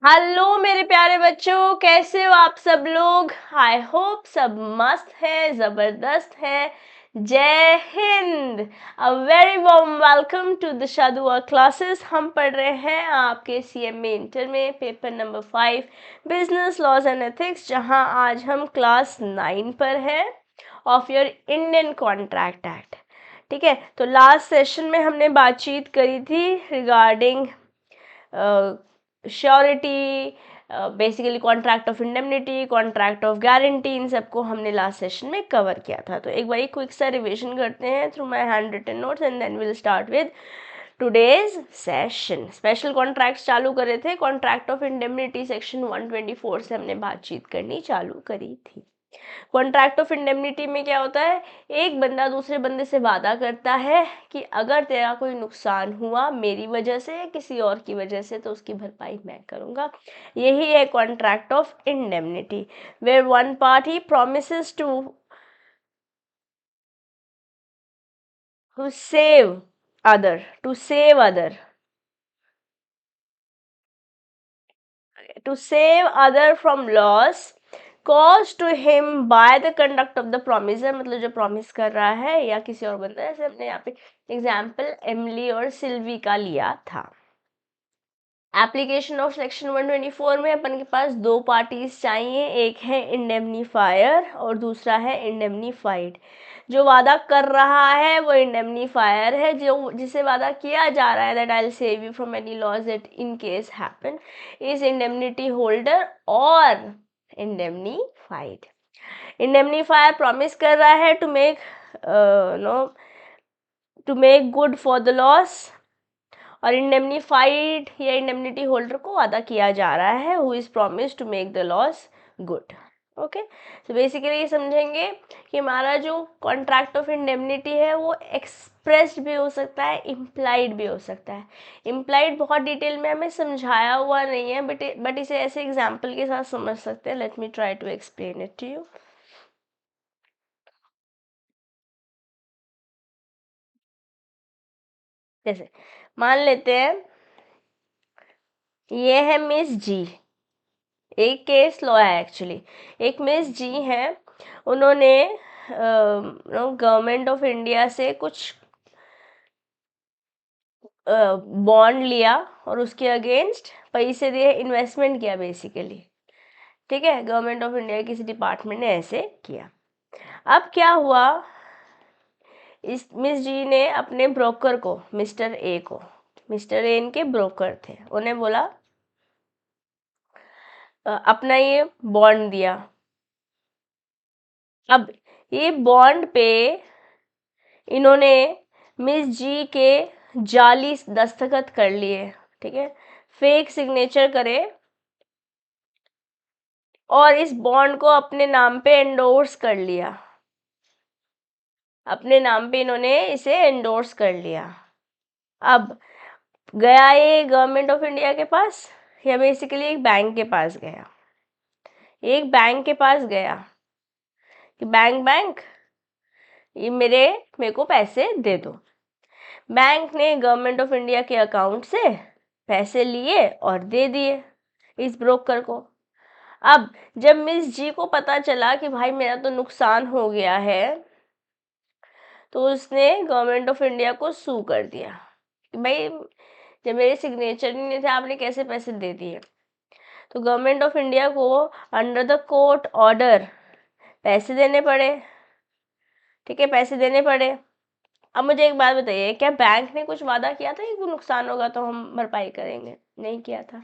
Hello मेरे प्यारे बच्चों, कैसे हो आप सब लोग। आई होप सब मस्त है, जबरदस्त है। Jai Hind. A very warm welcome to the Shadua classes. हम पढ़ रहे हैं आपके सीएमए इंटर में paper number 5 business laws and ethics, जहां आज हम क्लास 9 पर है of your Indian contract act. ठीक है, तो लास्ट सेशन में हमने बातचीत करी थी regarding surety, basically contract of indemnity, contract of guarantee, इन सबको हमने लास्ट सेशन में कवर किया था। तो एक बार क्विक सा रिविजन करते हैं through my handwritten notes and then will start with today's session. Special contracts चालू करे थे, कॉन्ट्रैक्ट ऑफ इंडेमनिटी सेक्शन 124 से हमने बातचीत करनी चालू करी थी। कॉन्ट्रैक्ट ऑफ इंडेमनिटी में क्या होता है, एक बंदा दूसरे बंदे से वादा करता है कि अगर तेरा कोई नुकसान हुआ मेरी वजह से या किसी और की वजह से तो उसकी भरपाई मैं करूंगा। यही है contract of indemnity, where one party promises to save other to save other from loss caused to him by the conduct of the promiser। मतलब जो प्रॉमिस कर रहा है या किसी और बंदा, जैसे हमने यहाँ पे एग्जाम्पल एमिली और सिल्वी का लिया था। एप्लीकेशन ऑफ सेक्शन 124 में अपन के पास दो पार्टीज चाहिए, एक है इंडेमनीफायर और दूसरा है इंडेमनीफाइड। जो वादा कर रहा है वो इंडेमनीफायर है, जो जिसे वादा किया जा रहा है that I will save you from any loss that in case happen is indemnity holder और इंडेमनीफाइड। इंडेमनीफायर प्रॉमिस कर रहा है to make good for the loss, और इंडेमनीफाइड या इंडेमनिटी होल्डर को वादा किया जा रहा है who is promise to make the loss good. Okay, तो बेसिकली ये समझेंगे कि हमारा जो कॉन्ट्रैक्ट ऑफ इंडेमनिटी है वो एक्सप्रेस्ड भी हो सकता है, इम्प्लाइड भी हो सकता है। इम्प्लाइड बहुत डिटेल में हमें समझाया हुआ नहीं है, बट इसे ऐसे एग्जाम्पल के साथ समझ सकते हैं। Let me try to explain it to you. जैसे मान लेते हैं ये है मिस जी, एक केस लॉ है एक्चुअली। एक मिस जी हैं, उन्होंने गवर्नमेंट ऑफ इंडिया से कुछ बॉन्ड लिया और उसके अगेंस्ट पैसे दिए, इन्वेस्टमेंट किया बेसिकली। ठीक है, गवर्नमेंट ऑफ इंडिया किसी डिपार्टमेंट ने ऐसे किया। अब क्या हुआ, इस मिस जी ने अपने ब्रोकर को, मिस्टर ए को, मिस्टर ए इनके ब्रोकर थे, उन्हें बोला अपना ये बॉन्ड दिया। अब ये बॉन्ड पे इन्होंने मिस जी के जाली दस्तखत कर लिए, ठीक है, फेक सिग्नेचर करे और इस बॉन्ड को अपने नाम पे एंडोर्स कर लिया। अपने नाम पे इन्होंने इसे एंडोर्स कर लिया। अब गया ये गवर्नमेंट ऑफ इंडिया के पास या बेसिकली एक बैंक के पास गया। एक बैंक के पास गया कि बैंक ये मेरे को पैसे दे दो। बैंक ने गवर्नमेंट ऑफ इंडिया के अकाउंट से पैसे लिए और दे दिए इस ब्रोकर को। अब जब मिस जी को पता चला कि भाई मेरा तो नुकसान हो गया है, तो उसने गवर्नमेंट ऑफ इंडिया को सू कर दिया कि भाई जब मेरे सिग्नेचर ही नहीं थे आपने कैसे पैसे दे दिए। तो गवर्नमेंट ऑफ इंडिया को अंडर द कोर्ट ऑर्डर पैसे देने पड़े। ठीक है, पैसे देने पड़े। अब मुझे एक बात बताइए, क्या बैंक ने कुछ वादा किया था कि कोई नुकसान होगा तो हम भरपाई करेंगे? नहीं किया था।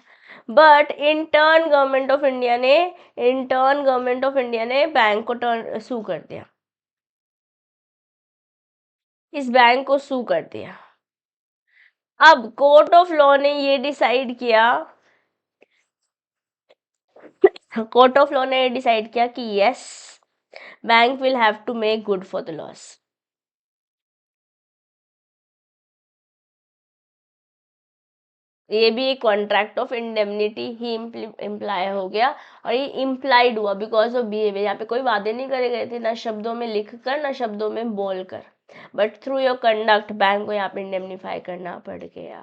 But in turn government of India ने बैंक को टर्न सू कर दिया, इस बैंक को सू कर दिया। अब कोर्ट ऑफ लॉ ने ये डिसाइड किया, कोर्ट ऑफ लॉ ने डिसाइड किया कि yes, bank will have to make good for the loss. ये भी एक कॉन्ट्रैक्ट ऑफ इंडेमनिटी ही इम्प्लाई हो गया, और ये इम्प्लाइड हुआ बिकॉज ऑफ बिहेवियर। यहाँ पे कोई वादे नहीं करे गए थे, ना शब्दों में लिख कर ना शब्दों में बोल कर, but through your conduct bank को यहाँ पे इंडेमनीफाई करना पड़ गया।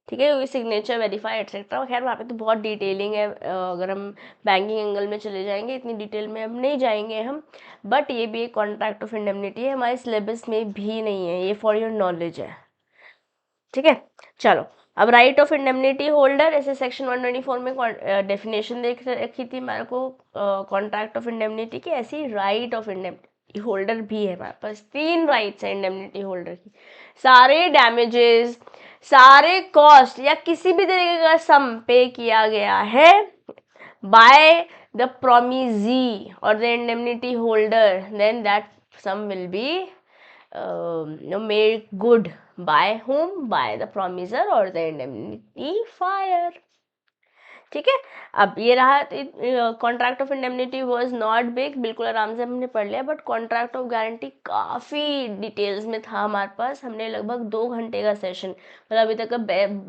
ठीक है, सिग्नेचर वेरीफाई एटसेट्रा। खैर वहाँ पे तो बहुत डिटेलिंग है, अगर हम बैंकिंग एंगल में चले जाएंगे इतनी डिटेल में हम नहीं जाएंगे हम, बट ये भी एक कॉन्ट्रैक्ट ऑफ इंडेमनिटी है, हमारे सिलेबस में भी नहीं है, ये फॉर योर नॉलेज है। ठीक है, चलो अब राइट ऑफ इंडेमनिटी होल्डर, ऐसे सेक्शन 124 में डेफिनेशन देख रखी थी हमारे को कॉन्ट्रैक्ट ऑफ इंडेमनिटी की, ऐसी राइट ऑफ इंडेमनिटी होल्डर भी है हमारे पास। 3 राइट्स है इंडेमनिटी होल्डर की, सारे डैमेजेस, सारे कॉस्ट या किसी भी तरीके का सम पे किया गया है बाय द प्रोमिजी और the indemnity holder, then that sum will be made good by whom? By the promisor or the indemnifier. ठीक है, अब ये रहा contract of indemnity was not big, बिल्कुल आराम से हमने पढ़ लिया, बट कॉन्ट्रैक्ट ऑफ गारंटी काफ़ी डिटेल्स में था हमारे पास। हमने लगभग 2 घंटे का सेशन, मतलब अभी तक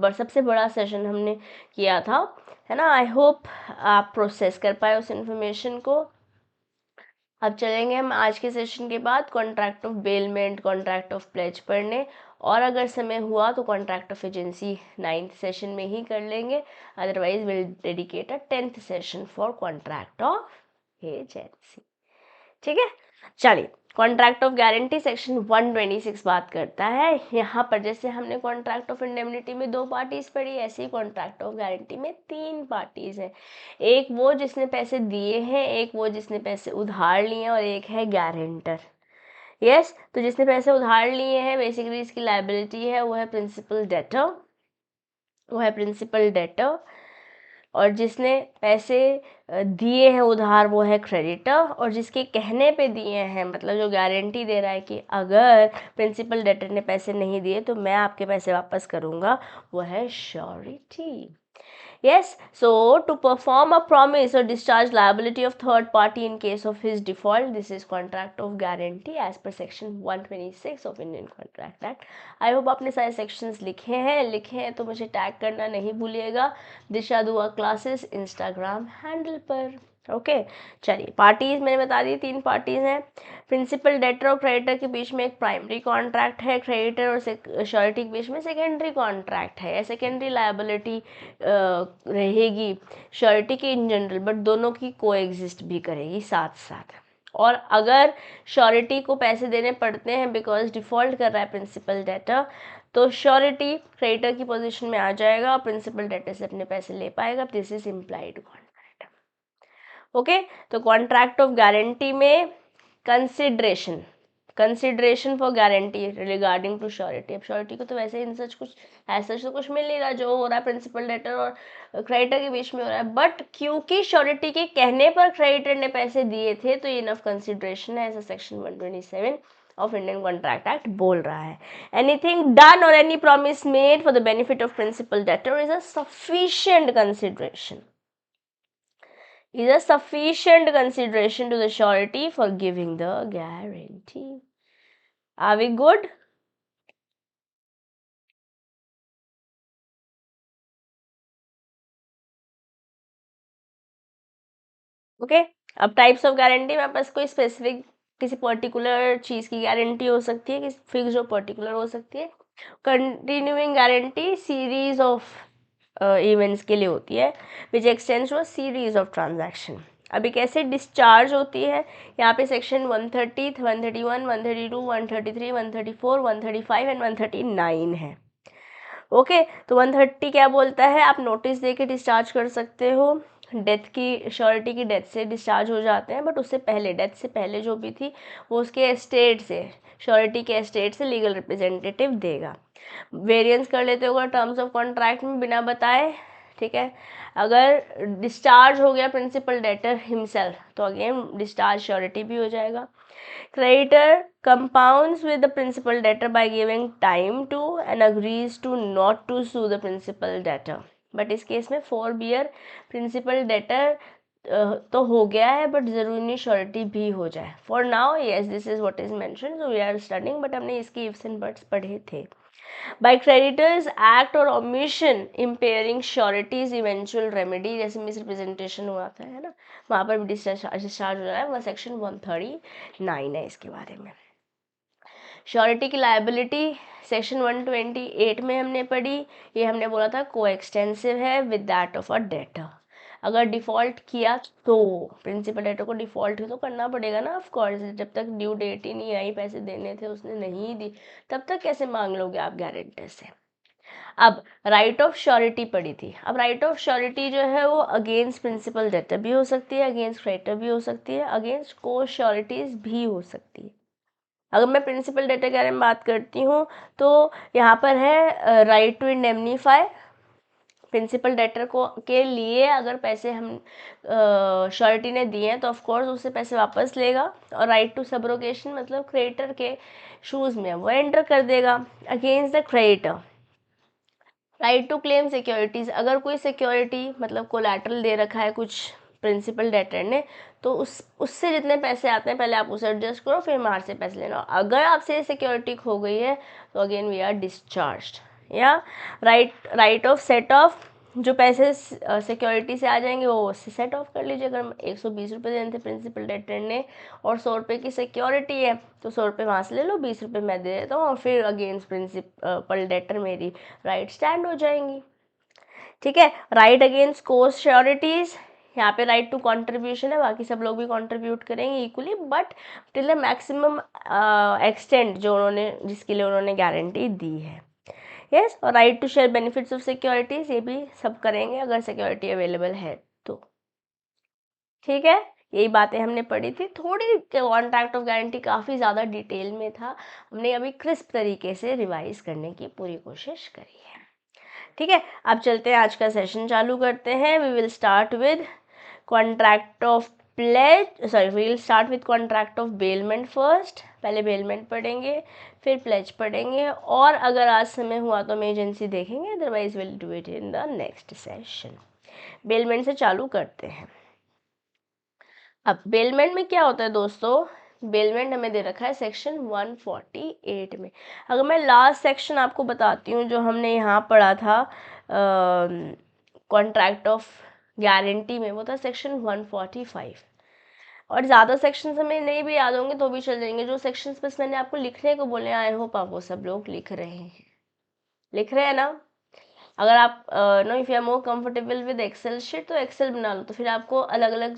का सबसे बड़ा सेशन हमने किया था, है ना। आई होप आप प्रोसेस कर पाए उस इंफॉर्मेशन को। अब चलेंगे हम आज के सेशन के बाद contract of bailment, contract of pledge पढ़ने, और अगर समय हुआ तो contract of agency 9th session में ही कर लेंगे, otherwise will dedicate a 10th session for contract of agency. ठीक है, चलिए कॉन्ट्रैक्ट ऑफ गारंटी सेक्शन 126 बात करता है। यहाँ पर जैसे हमने कॉन्ट्रैक्ट ऑफ इंडेमनिटी में 2 पार्टीज पढ़ी, ऐसे ही कॉन्ट्रैक्ट ऑफ गारंटी में 3 पार्टीज हैं। एक वो जिसने पैसे दिए हैं, एक वो जिसने पैसे उधार लिए हैं, और एक है गारंटर। यस, तो जिसने पैसे उधार लिए हैं बेसिकली इसकी लायबिलिटी है, वो है प्रिंसिपल डेटर, और जिसने पैसे दिए हैं उधार वो है क्रेडिटर, और जिसके कहने पे दिए हैं, मतलब जो गारंटी दे रहा है कि अगर प्रिंसिपल डेटर ने पैसे नहीं दिए तो मैं आपके पैसे वापस करूँगा, वो है surety. Yes, so to perform a promise or discharge liability of third party in case of his default, this is contract of guarantee as per section 126 of Indian Contract Act. I hope आपने सारे sections लिखे हैं तो मुझे tag करना नहीं भूलिएगा दिशा दुआ क्लासेस इंस्टाग्राम हैंडल पर। ओके, चलिए पार्टीज मैंने बता दी, 3 पार्टीज हैं। प्रिंसिपल डेटर और क्रेडिटर के बीच में एक प्राइमरी कॉन्ट्रैक्ट है, क्रेडिटर और श्योरिटी के बीच में सेकेंडरी कॉन्ट्रैक्ट है, सेकेंडरी लायबिलिटी रहेगी श्योरिटी की इन जनरल, बट दोनों की कोएग्जिस्ट भी करेगी साथ साथ। और अगर श्योरिटी को पैसे देने पड़ते हैं बिकॉज डिफॉल्ट कर रहा है प्रिंसिपल डेटर, तो श्योरिटी क्रेडिटर की पोजीशन में आ जाएगा और प्रिंसिपल डेटर से अपने पैसे ले पाएगा। This is implied contract. Okay, तो कॉन्ट्रैक्ट ऑफ गारंटी में consideration for guarantee regarding to surety. अब श्योरिटी को तो वैसे इन सच कुछ ऐसा तो कुछ मिल नहीं रहा, जो हो रहा है प्रिंसिपल डेटर और क्रेडिटर के बीच में हो रहा है, बट क्योंकि श्योरिटी के कहने पर क्रेडिटर ने पैसे दिए थे तो इनफ कंसिडरेशन है, ऐसा section 127 of Indian contract Act बोल रहा है। एनीथिंग डन और any promise made for the benefit of principal debtor is a sufficient consideration to the surety for giving the guarantee. Are we good? Okay, अब types of guarantee में पास कोई specific किसी particular चीज़ की guarantee हो सकती है, किसी फिक्स जो पर्टिकुलर हो सकती है। Continuing guarantee series of events के लिए होती है, which extends to a series of transaction. अभी कैसे डिस्चार्ज होती है, यहाँ पे सेक्शन 130, 131, 132, 133, 134, 135 एंड 139 है। ओके, तो 130 क्या बोलता है, आप नोटिस दे के डिस्चार्ज कर सकते हो, डेथ की श्योरिटी की डेथ से डिस्चार्ज हो जाते हैं, बट उससे पहले डेथ से पहले जो भी थी वो उसके एस्टेट से, श्योरिटी के एस्टेट से लीगल रिप्रेजेंटेटिव देगा। वेरिएंस कर लेते होगा टर्म्स ऑफ कॉन्ट्रैक्ट में बिना बताए। ठीक है, अगर डिस्चार्ज हो गया प्रिंसिपल डेटर हिमसेल्फ तो अगेन डिस्चार्ज श्योरिटी भी हो जाएगा। Creditor compounds with the principal debtor by giving time to and agrees to not to sue the principal debtor. But इस केस में forbear principal debtor तो हो गया है, बट ज़रूरी नहीं श्योरिटी भी हो जाए। For now yes this is what is mention, so we are studying, but हमने इसकी इफ्स एंड बट्स पढ़े थे। By creditors act or omission impairing surety's eventual remedy, जैसे मिसरिप्रेजेंटेशन हुआ था, है ना, वहाँ पर भी डिस्चार्ज हो रहा है, वह सेक्शन 139 है इसके बारे में। श्योरिटी की लायबिलिटी सेक्शन 128 में हमने पढ़ी, ये हमने बोला था को एक्सटेंसिव है with that of a debtor. अगर डिफ़ॉल्ट किया तो प्रिंसिपल डेटर को डिफ़ॉल्ट ही तो करना पड़ेगा ना, ऑफ कोर्स। जब तक ड्यू डेट ही नहीं आई, पैसे देने थे उसने नहीं दी, तब तक कैसे मांग लोगे आप गारंटर से। अब राइट ऑफ श्योरिटी पड़ी थी। अब राइट ऑफ श्योरिटी जो है वो अगेंस्ट प्रिंसिपल डेटर भी हो सकती है, अगेंस्ट क्रेडिटर भी हो सकती है, अगेंस्ट को श्योरिटीज भी हो सकती है। अगर मैं प्रिंसिपल डेटर के बारे में बात करती हूँ तो यहाँ पर है right to indemnify. Principal debtor को के लिए अगर पैसे हम श्योरिटी ने दिए हैं तो ऑफ कोर्स उससे पैसे वापस लेगा। और राइट टू सबरोगेशन मतलब क्रेडिटर के शूज़ में वो एंटर कर देगा against the creditor. Right to claim securities, अगर कोई सिक्योरिटी मतलब कोलैटरल दे रखा है कुछ प्रिंसिपल डेटर ने, तो उससे जितने पैसे आते हैं पहले आप उसे एडजस्ट करो, फिर मार से पैसे लेना। अगर आपसे सिक्योरिटी खो गई है तो अगेन वी आर डिस्चार्ज्ड। या राइट ऑफ सेट ऑफ, जो पैसे सिक्योरिटी से आ जाएंगे वो सेट ऑफ कर लीजिए। अगर 120 रुपये देने थे प्रिंसिपल डेटर ने और 100 रुपये की सिक्योरिटी है तो 100 रुपये वहाँ से ले लो, 20 रुपये मैं दे देता हूँ, और फिर अगेंस्ट प्रिंसिपल डेटर मेरी राइट स्टैंड हो जाएंगी। ठीक है। राइट अगेंस्ट को श्योरिटीज़, यहाँ पे राइट टू कंट्रीब्यूशन है, बाकी सब लोग भी कंट्रीब्यूट करेंगे equally but till a maximum extent जो उन्होंने जिसके लिए उन्होंने गारंटी दी है। यस। और right to share benefits of securities, ये भी सब करेंगे अगर सिक्योरिटी अवेलेबल है तो। ठीक है, यही बातें हमने पढ़ी थी। थोड़ी कॉन्ट्रैक्ट ऑफ गारंटी काफ़ी ज़्यादा डिटेल में था, हमने अभी क्रिस्प तरीके से रिवाइज करने की पूरी कोशिश करी है। ठीक है, अब चलते हैं आज का सेशन चालू करते हैं। We will start with contract of pledge, we will start with contract of bailment first. पहले बेलमेंट पढ़ेंगे, फिर प्लेज पढ़ेंगे, और अगर आज समय हुआ तो हम एजेंसी देखेंगे, otherwise will do it in the next session. Bailment से चालू करते हैं। अब बेलमेंट में क्या होता है दोस्तों, बेलमेंट हमें दे रखा है सेक्शन 148 में। अगर मैं लास्ट सेक्शन आपको बताती हूँ जो हमने यहाँ पढ़ा था कॉन्ट्रैक्ट ऑफ गारंटी में, वो था सेक्शन 145। और ज़्यादा सेक्शंस हमें नहीं भी याद होंगे तो भी चल जाएंगे। जो सेक्शंस बस मैंने आपको लिखने को बोले, आई होप आप वो सब लोग लिख रहे हैं ना। अगर आप no if you are more comfortable with Excel sheet तो एक्सेल बना लो, तो फिर आपको अलग अलग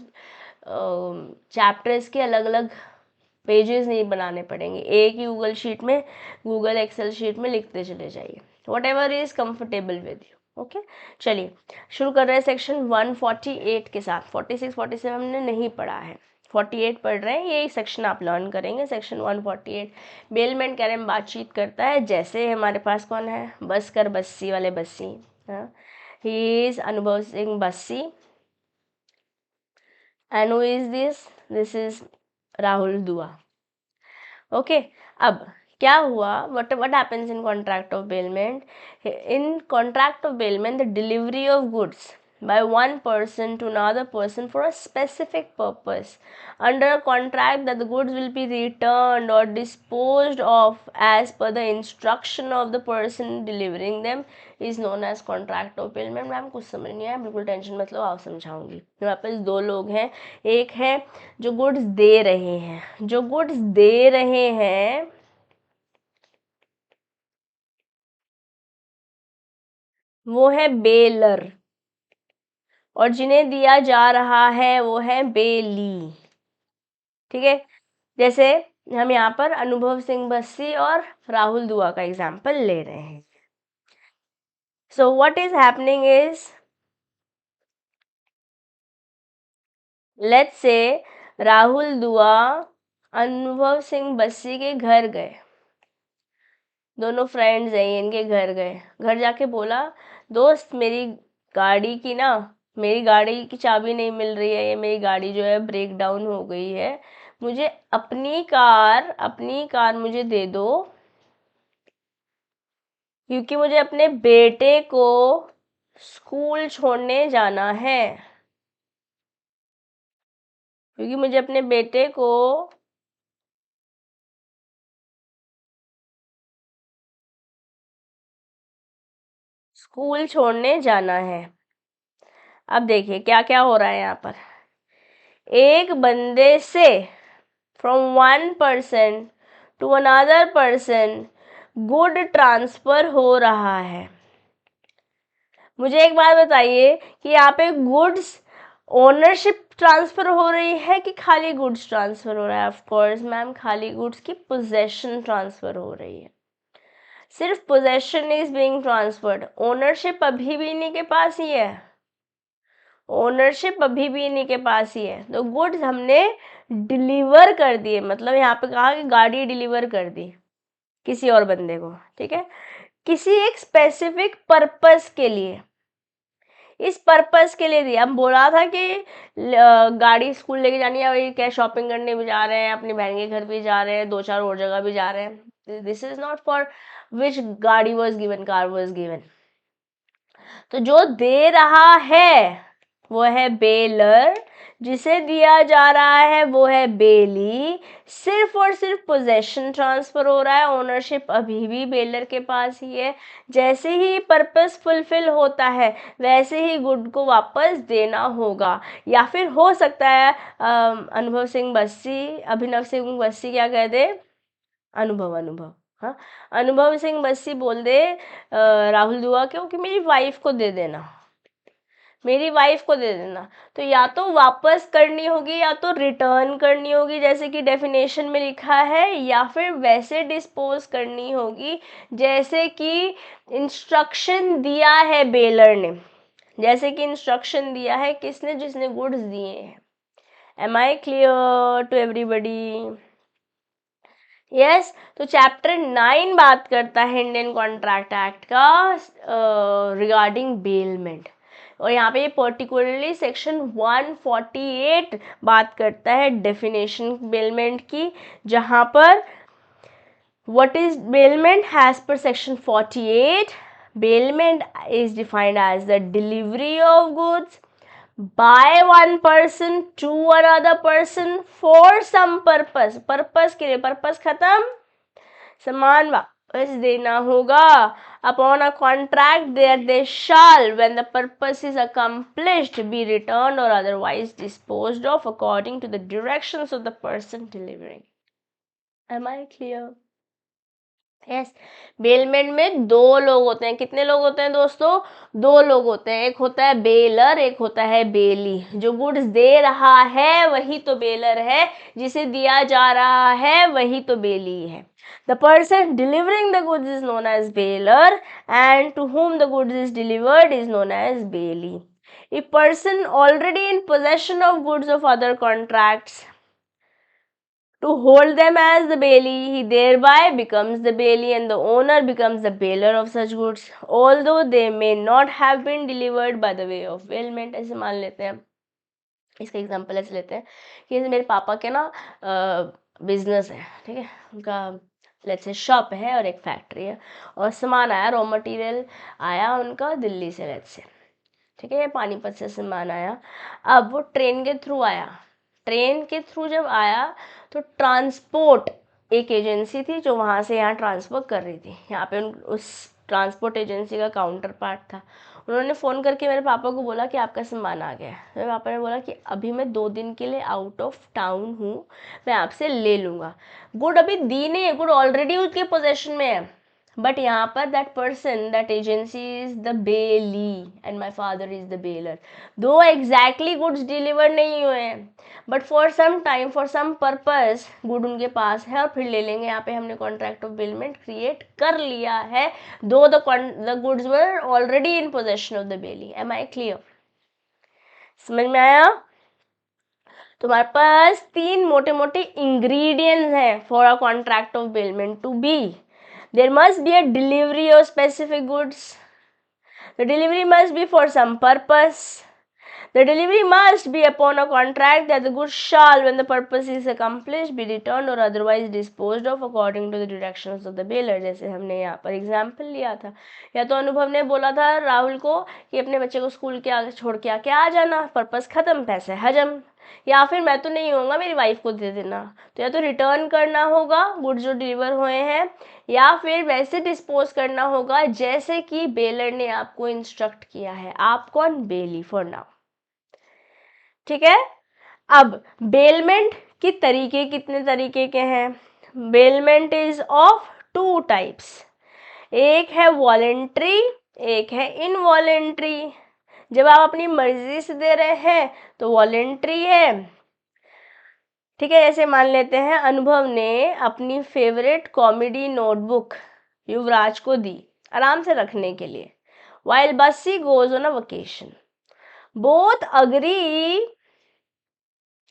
चैप्टर्स के अलग अलग पेजेस नहीं बनाने पड़ेंगे, एक ही गूगल शीट में, गूगल एक्सेल शीट में लिखते चले जाइए, what ever is comfortable with you. Okay, चलिए शुरू कर रहे हैं सेक्शन 148 के साथ। 46 47 हमने नहीं पढ़ा है, 48 पढ़ रहे हैं, ये सेक्शन आप लर्न करेंगे। सेक्शन 148 बेलमेंट के बारे में बातचीत करता है। जैसे हमारे पास कौन है, बसकर बस्सी वाले बस्सी, ही इज़ अनुभव Singh Bassi. And who is this? This is Rahul Dua. Okay. अब क्या हुआ, what happens in contract of bailment? In contract of bailment, the delivery of goods by one person to another person for a specific purpose under a contract that the goods will be returned or disposed of as per the instruction of the person delivering them is known as contract of bailment। Ma'am कुछ समझ नहीं आया, बिल्कुल tension मत लो, आप समझाऊंगी। मेरे पास दो लोग हैं, एक है जो गुड्स दे रहे हैं, जो गुड्स दे रहे हैं वो है बेलर, और जिन्हें दिया जा रहा है वो है बेली। ठीक है, जैसे हम यहाँ पर अनुभव सिंह बस्सी और राहुल दुआ का एग्जाम्पल ले रहे हैं। So what is happening is, let's say Rahul दुआ अनुभव सिंह बस्सी के घर गए, दोनों फ्रेंड्स हैं, इनके घर गए, घर जाके बोला दोस्त मेरी गाड़ी की ना, मेरी गाड़ी की चाबी नहीं मिल रही है, ये मेरी गाड़ी जो है ब्रेक डाउन हो गई है, मुझे अपनी कार मुझे दे दो, क्योंकि मुझे अपने बेटे को स्कूल छोड़ने जाना है, क्योंकि मुझे अपने बेटे को स्कूल छोड़ने जाना है। अब देखिए क्या क्या हो रहा है यहाँ पर, एक बंदे से, from one person to another person good transfer हो रहा है। मुझे एक बात बताइए कि यहाँ पे गुड्स ओनरशिप ट्रांसफर हो रही है कि खाली गुड्स ट्रांसफर हो रहा है? ऑफ कोर्स मैम, खाली गुड्स की पोजेशन ट्रांसफर हो रही है, सिर्फ possession is being transferred. Ownership अभी भी इन्हीं के पास ही है, ओनरशिप अभी भी इन्हीं के पास ही है। तो गुड्स हमने डिलीवर कर दिए, मतलब यहाँ पे कहा कि गाड़ी डिलीवर कर दी किसी और बंदे को, ठीक है, किसी एक स्पेसिफिक पर्पस के लिए, इस पर्पस के लिए दिया। हम बोला था कि गाड़ी स्कूल लेके जानी है, वही क्या शॉपिंग करने भी जा रहे हैं, अपनी बहन के घर भी जा रहे हैं, 2-4 और जगह भी जा रहे हैं। This is not for which गाड़ी was given, car was given. तो जो दे रहा है वो है बेलर, जिसे दिया जा रहा है वो है बेली। सिर्फ और सिर्फ पोजेशन ट्रांसफर हो रहा है, ओनरशिप अभी भी बेलर के पास ही है। जैसे ही पर्पस फुलफिल होता है वैसे ही गुड को वापस देना होगा। या फिर हो सकता है अनुभव सिंह बस्सी, अभिनव सिंह बस्सी क्या कह दे, अनुभव, हाँ, अनुभव सिंह बस्सी बोल दे राहुल दुआ क्यों कि मेरी वाइफ को दे देना, मेरी वाइफ को दे देना। तो या तो वापस करनी होगी या तो रिटर्न करनी होगी जैसे कि डेफिनेशन में लिखा है, या फिर वैसे डिस्पोज करनी होगी जैसे कि इंस्ट्रक्शन दिया है बेलर ने, जैसे कि इंस्ट्रक्शन दिया है किसने, जिसने गुड्स दिए हैं। Am I clear to everybody? Yes. तो चैप्टर 9 बात करता है इंडियन कॉन्ट्रैक्ट एक्ट का रिगार्डिंग बेलमेंट, और यहाँ पे पर्टिकुलरली सेक्शन 148 बात करता है डेफिनेशन बेलमेंट की, जहाँ पर what is bailment as per section 48, bailment is defined as the delivery of goods by one person to another person for some purpose, purpose के लिए, पर्पस खत्म, समान वापस देना होगा। upon a contract there they shall, when the purpose is accomplished, be returned or otherwise disposed of according to the directions of the person delivering. am I clear? Yes. Bailment में 2 लोग होते हैं। कितने लोग होते हैं दोस्तों? 2 लोग होते हैं। एक होता है बेलर, एक होता है बेली। जो गुड्स दे रहा है वही तो बेलर है, जिसे दिया जा रहा है वही तो बेली है। The person delivering the goods is known as baler and to whom the goods is delivered is known as bailey. A person already in possession of goods of other contracts, to hold them as the bailey, he thereby becomes the bailey and the owner becomes the baler of such goods, although they may not have been delivered by the way of bailment. ऐसे मान लेते हैं, इसका example ऐसे लेते हैं कि मेरे पापा के ना बिजनेस है, ठीक है, उनका लेट्स से शॉप है और एक फैक्ट्री है, और सामान आया, रॉ मटेरियल आया उनका दिल्ली से, लेट्स से, ठीक है, पानीपत से सामान आया। अब वो ट्रेन के थ्रू आया, ट्रेन के थ्रू जब आया तो ट्रांसपोर्ट एक एजेंसी थी जो वहाँ से यहाँ ट्रांसफ़र कर रही थी। यहाँ पे उस ट्रांसपोर्ट एजेंसी का काउंटर पार्ट था। उन्होंने फ़ोन करके मेरे पापा को बोला कि आपका सामान आ गया है। मेरे पापा ने बोला कि अभी मैं 2 दिन के लिए आउट ऑफ टाउन हूँ, मैं आपसे ले लूँगा। गुड अभी दी नहीं है, गुड ऑलरेडी उसके पोजेशन में है, बट यहाँ पर that person, that agency is the bailee and my father is the bailor. Though exactly goods deliver नहीं हुए हैं, but for some time, for some purpose good उनके पास है और फिर ले लेंगे। यहाँ पे हमने कॉन्ट्रैक्ट ऑफ बेलमेंट क्रिएट कर लिया है, though the goods were already in possession of the bailee. Am I clear? समझ में आया? तुम्हारे पास 3 मोटे मोटे इंग्रेडिएंट्स हैं for a contract of bailment to be. There must be a delivery of specific goods. The delivery must be for some purpose. The delivery must be upon a contract that the goods shall, when the purpose is accomplished, be returned or otherwise disposed of according to the directions of the bailor. जैसे हमने यहाँ पर example लिया था, या तो अनुभव ने बोला था राहुल को कि अपने बच्चे को स्कूल के आगे छोड़ के आके आ जाना, पर्पस खत्म, पैसे हजम। या फिर मैं तो नहीं होऊंगा, मेरी वाइफ को दे देना। तो या तो रिटर्न करना होगा गुड्स जो डिलीवर हुए हैं, या फिर वैसे डिस्पोज करना होगा जैसे कि बेलर ने आपको इंस्ट्रक्ट किया है। आप कौन? बेली फॉर नाउ, ठीक है। अब बेलमेंट के तरीके कितने तरीके के हैं? Bailment is of two types, एक है वॉलेंट्री, एक है इनवॉलेंट्री। जब आप अपनी मर्जी से दे रहे हैं तो वॉलेंट्री है, ठीक है। जैसे मान लेते हैं अनुभव ने अपनी फेवरेट कॉमेडी नोटबुक युवराज को दी आराम से रखने के लिए, while Bussy goes on a vacation. Both agree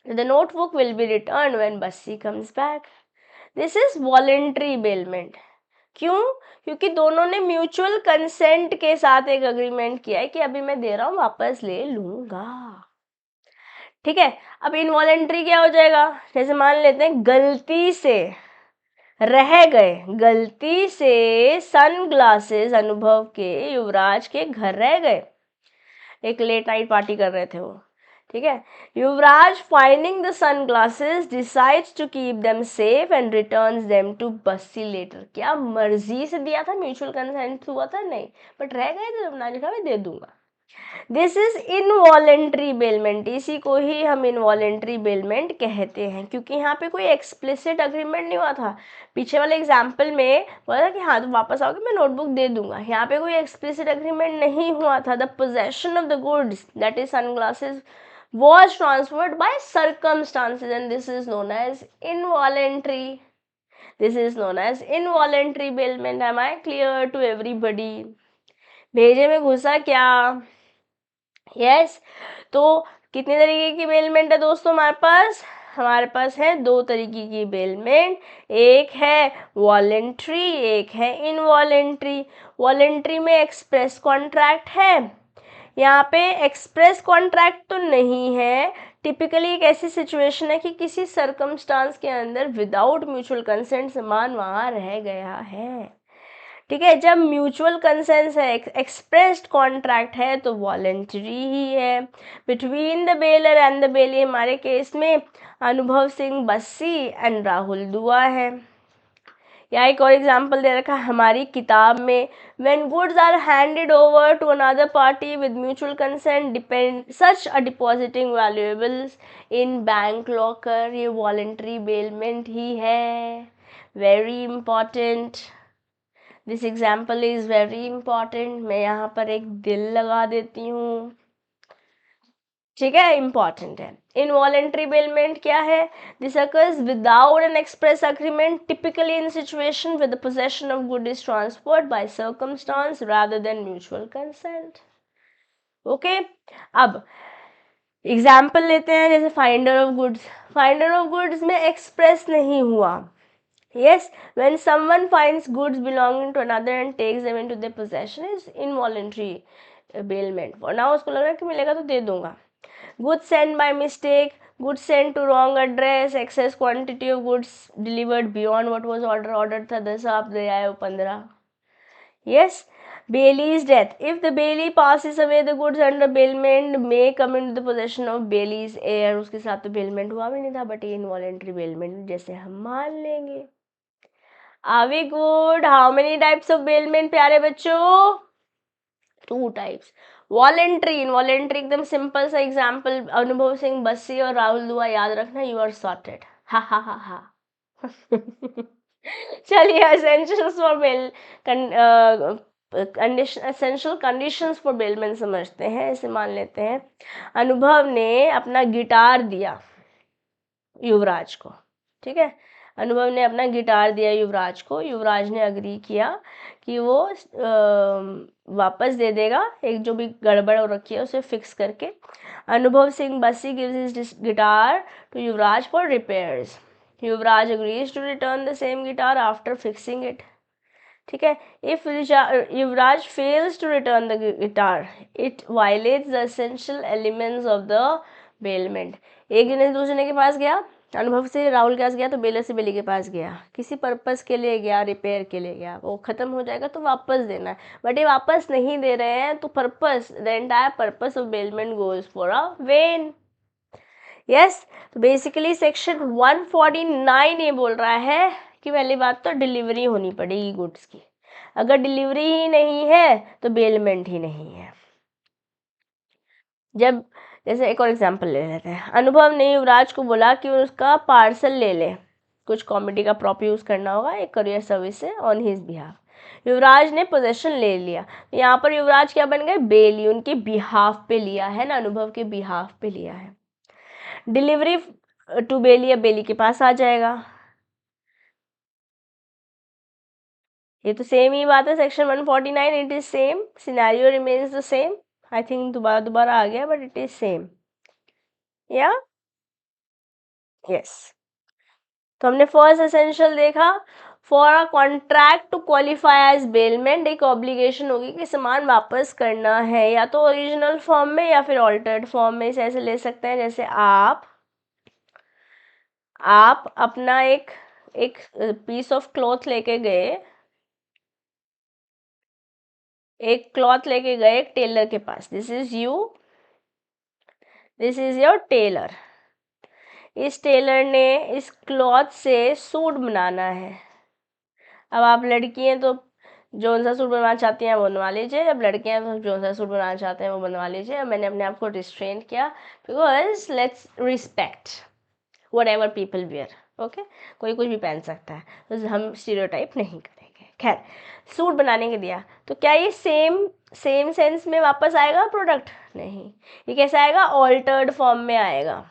the notebook will be returned when Bussy comes back. This is voluntary bailment. क्यों? क्योंकि दोनों ने म्यूचुअल कंसेंट के साथ एक अग्रीमेंट किया है कि अभी मैं दे रहा हूं, वापस ले लूंगा, ठीक है। अब इनवॉलेंट्री क्या हो जाएगा? जैसे मान लेते हैं गलती से रह गए, गलती से सनग्लासेस अनुभव के युवराज के घर रह गए, एक लेट नाइट पार्टी कर रहे थे वो, ठीक है। Yuvraj finding the sunglasses decides to keep them safe and returns them to Bassi later. क्या मर्जी से दिया था, म्यूचुअल कंसेंट हुआ था? नहीं, बट रह गए थे, ना लिखा मैं दे दूंगा। दिस इज इनवॉलेंट्री बेलमेंट, इसी को ही हम इनवॉलेंट्री बेलमेंट कहते हैं, क्योंकि यहाँ पे कोई एक्सप्लिसिट अग्रीमेंट नहीं हुआ था। पीछे वाले एग्जाम्पल में बोला था कि हाँ तुम वापस आओगे मैं नोटबुक दे दूंगा, यहाँ पे कोई एक्सप्लिसिट अग्रीमेंट नहीं हुआ था। The possession of the goods that is sunglasses was transferred by circumstances and this is known as involuntary. This is known as involuntary bailment. Am I clear to everybody? भेजे में घुसा क्या? Yes तो कितने तरीके की बेलमेंट है दोस्तों हमारे पास? हमारे पास है दो तरीके की बेलमेंट, एक है वॉलेंट्री, एक है इनवॉलेंट्री। वॉलेंट्री में एक्सप्रेस कॉन्ट्रैक्ट है, यहाँ पे एक्सप्रेस कॉन्ट्रैक्ट तो नहीं है। टिपिकली एक ऐसी सिचुएशन है कि किसी सर्कमस्टांस के अंदर विदाउट म्यूचुअल कंसेंट सामान वहाँ रह गया है, ठीक है। जब म्यूचुअल कंसेंस है, एक्सप्रेस्ड कॉन्ट्रैक्ट है, तो वॉलेंटरी ही है। Between the bailor and the belly हमारे केस में अनुभव सिंह बस्सी एंड राहुल दुआ है। या एक और एग्जाम्पल दे रखा है हमारी किताब में, when goods are handed over to another party with mutual consent depend such a depositing valuables in bank locker, ये वॉलेंटरी बेलमेंट ही है। Very important, this example is very important. मैं यहाँ पर एक दिल लगा देती हूँ, ठीक है, इंपॉर्टेंट है। इनवॉलेंट्री बेलमेंट क्या है? This occurs without an express agreement, typically in situation where the possession of good is transferred by circumstance rather than mutual consent. Okay अब एग्जाम्पल लेते हैं, जैसे finder of goods. Finder of goods में express नहीं हुआ। Yes, when someone finds goods belonging to another and takes them into their possession is involuntary bailment. For now उसको लग रहा है कि मिलेगा तो दे दूंगा। Goods sent by mistake, goods sent to wrong address, excess quantity of goods delivered beyond what was ordered था 10, आप दे आए हो 15। Yes, Bailey's death. If the Bailey passes away, the goods under bailment may come into the possession of Bailey's heir. उसके साथ तो bailment हुआ भी नहीं था, बट ये involuntary bailment जैसे हम मान लेंगे। Are we good? How many types of bailment प्यारे बच्चों? 2 types. वॉलेंट्री, इनवॉलेंट्री एकदम सिंपल सा एग्जाम्पल, अनुभव सिंह बस्सी और राहुल दुआ याद रखना, यू आर सॉर्टेड। हा हा हा हा चलिए essentials for bail essential conditions for bailment समझते हैं। इसे मान लेते हैं अनुभव ने अपना गिटार दिया युवराज को, ठीक है। अनुभव ने अपना गिटार दिया युवराज को, युवराज ने अग्री किया कि वो वापस दे देगा, एक जो भी गड़बड़ हो रखी है उसे फिक्स करके। Anubhav Singh Bassi gives his guitar to Yuvraj for repairs. Yuvraj agrees to return the same guitar after fixing it, ठीक है। If Yuvraj fails to return the guitar it violates the essential elements of the bailment. एक जने दूसरे के पास गया, अनुभव से राहुल के पास गया तो बेलर से बेली के पास गया, किसी पर्पस के लिए गया, रिपेयर के लिए गया, वो ख़त्म हो जाएगा तो वापस देना है, बट ये वापस नहीं दे रहे हैं तो purpose, the entire purpose of bailment goes for a when. Yes, तो बेसिकली सेक्शन 149 ये बोल रहा है कि पहली बात तो डिलीवरी होनी पड़ेगी गुड्स की, अगर डिलीवरी ही नहीं है तो बेलमेंट ही नहीं है। जब जैसे एक और एग्जांपल ले लेते हैं, अनुभव ने युवराज को बोला कि उसका पार्सल ले ले, कुछ कॉमेडी का प्रॉप यूज़ करना होगा एक करियर सर्विस से ऑन हिज बिहाफ। युवराज ने पोजेशन ले लिया, यहाँ पर युवराज क्या बन गए, बेली, उनके बिहाफ पे लिया है ना, अनुभव के बिहाफ पे लिया है। डिलीवरी टू बेली, अब बेली के पास आ जाएगा। ये तो सेम ही बात है, section 149 it is same, scenario remains the same. I think दोबारा दोबारा आ गया बट इट इज सेम या यस। तो हमने फर्स्ट एसेंशियल देखा, for a contract to qualify as bailment एक ऑब्लिगेशन होगी कि सामान वापस करना है, या तो ओरिजिनल फॉर्म में या फिर ऑल्टर्ड फॉर्म में। इसे ऐसे ले सकते हैं जैसे आप अपना एक एक पीस ऑफ क्लॉथ लेके गए, एक क्लॉथ लेके गए एक टेलर के पास, this is you, this is your tailor. इस टेलर ने इस क्लॉथ से सूट बनाना है। अब आप लड़की हैं तो जो सा सूट बनवाना चाहती हैं वो बनवा लीजिए, अब लड़के हैं तो जो सा सूट बनाना चाहते हैं वो बनवा लीजिए। अब मैंने अपने आप को रिस्ट्रेन किया because let's respect what ever people wear, okay, कोई कुछ भी पहन सकता है, तो हम स्टीरियोटाइप नहीं करेंगे। खैर, सूट बनाने के दिया, तो क्या ये सेम सेंस में वापस आएगा प्रोडक्ट? नहीं, ये कैसे आएगा, ऑल्टर्ड फॉर्म में आएगा,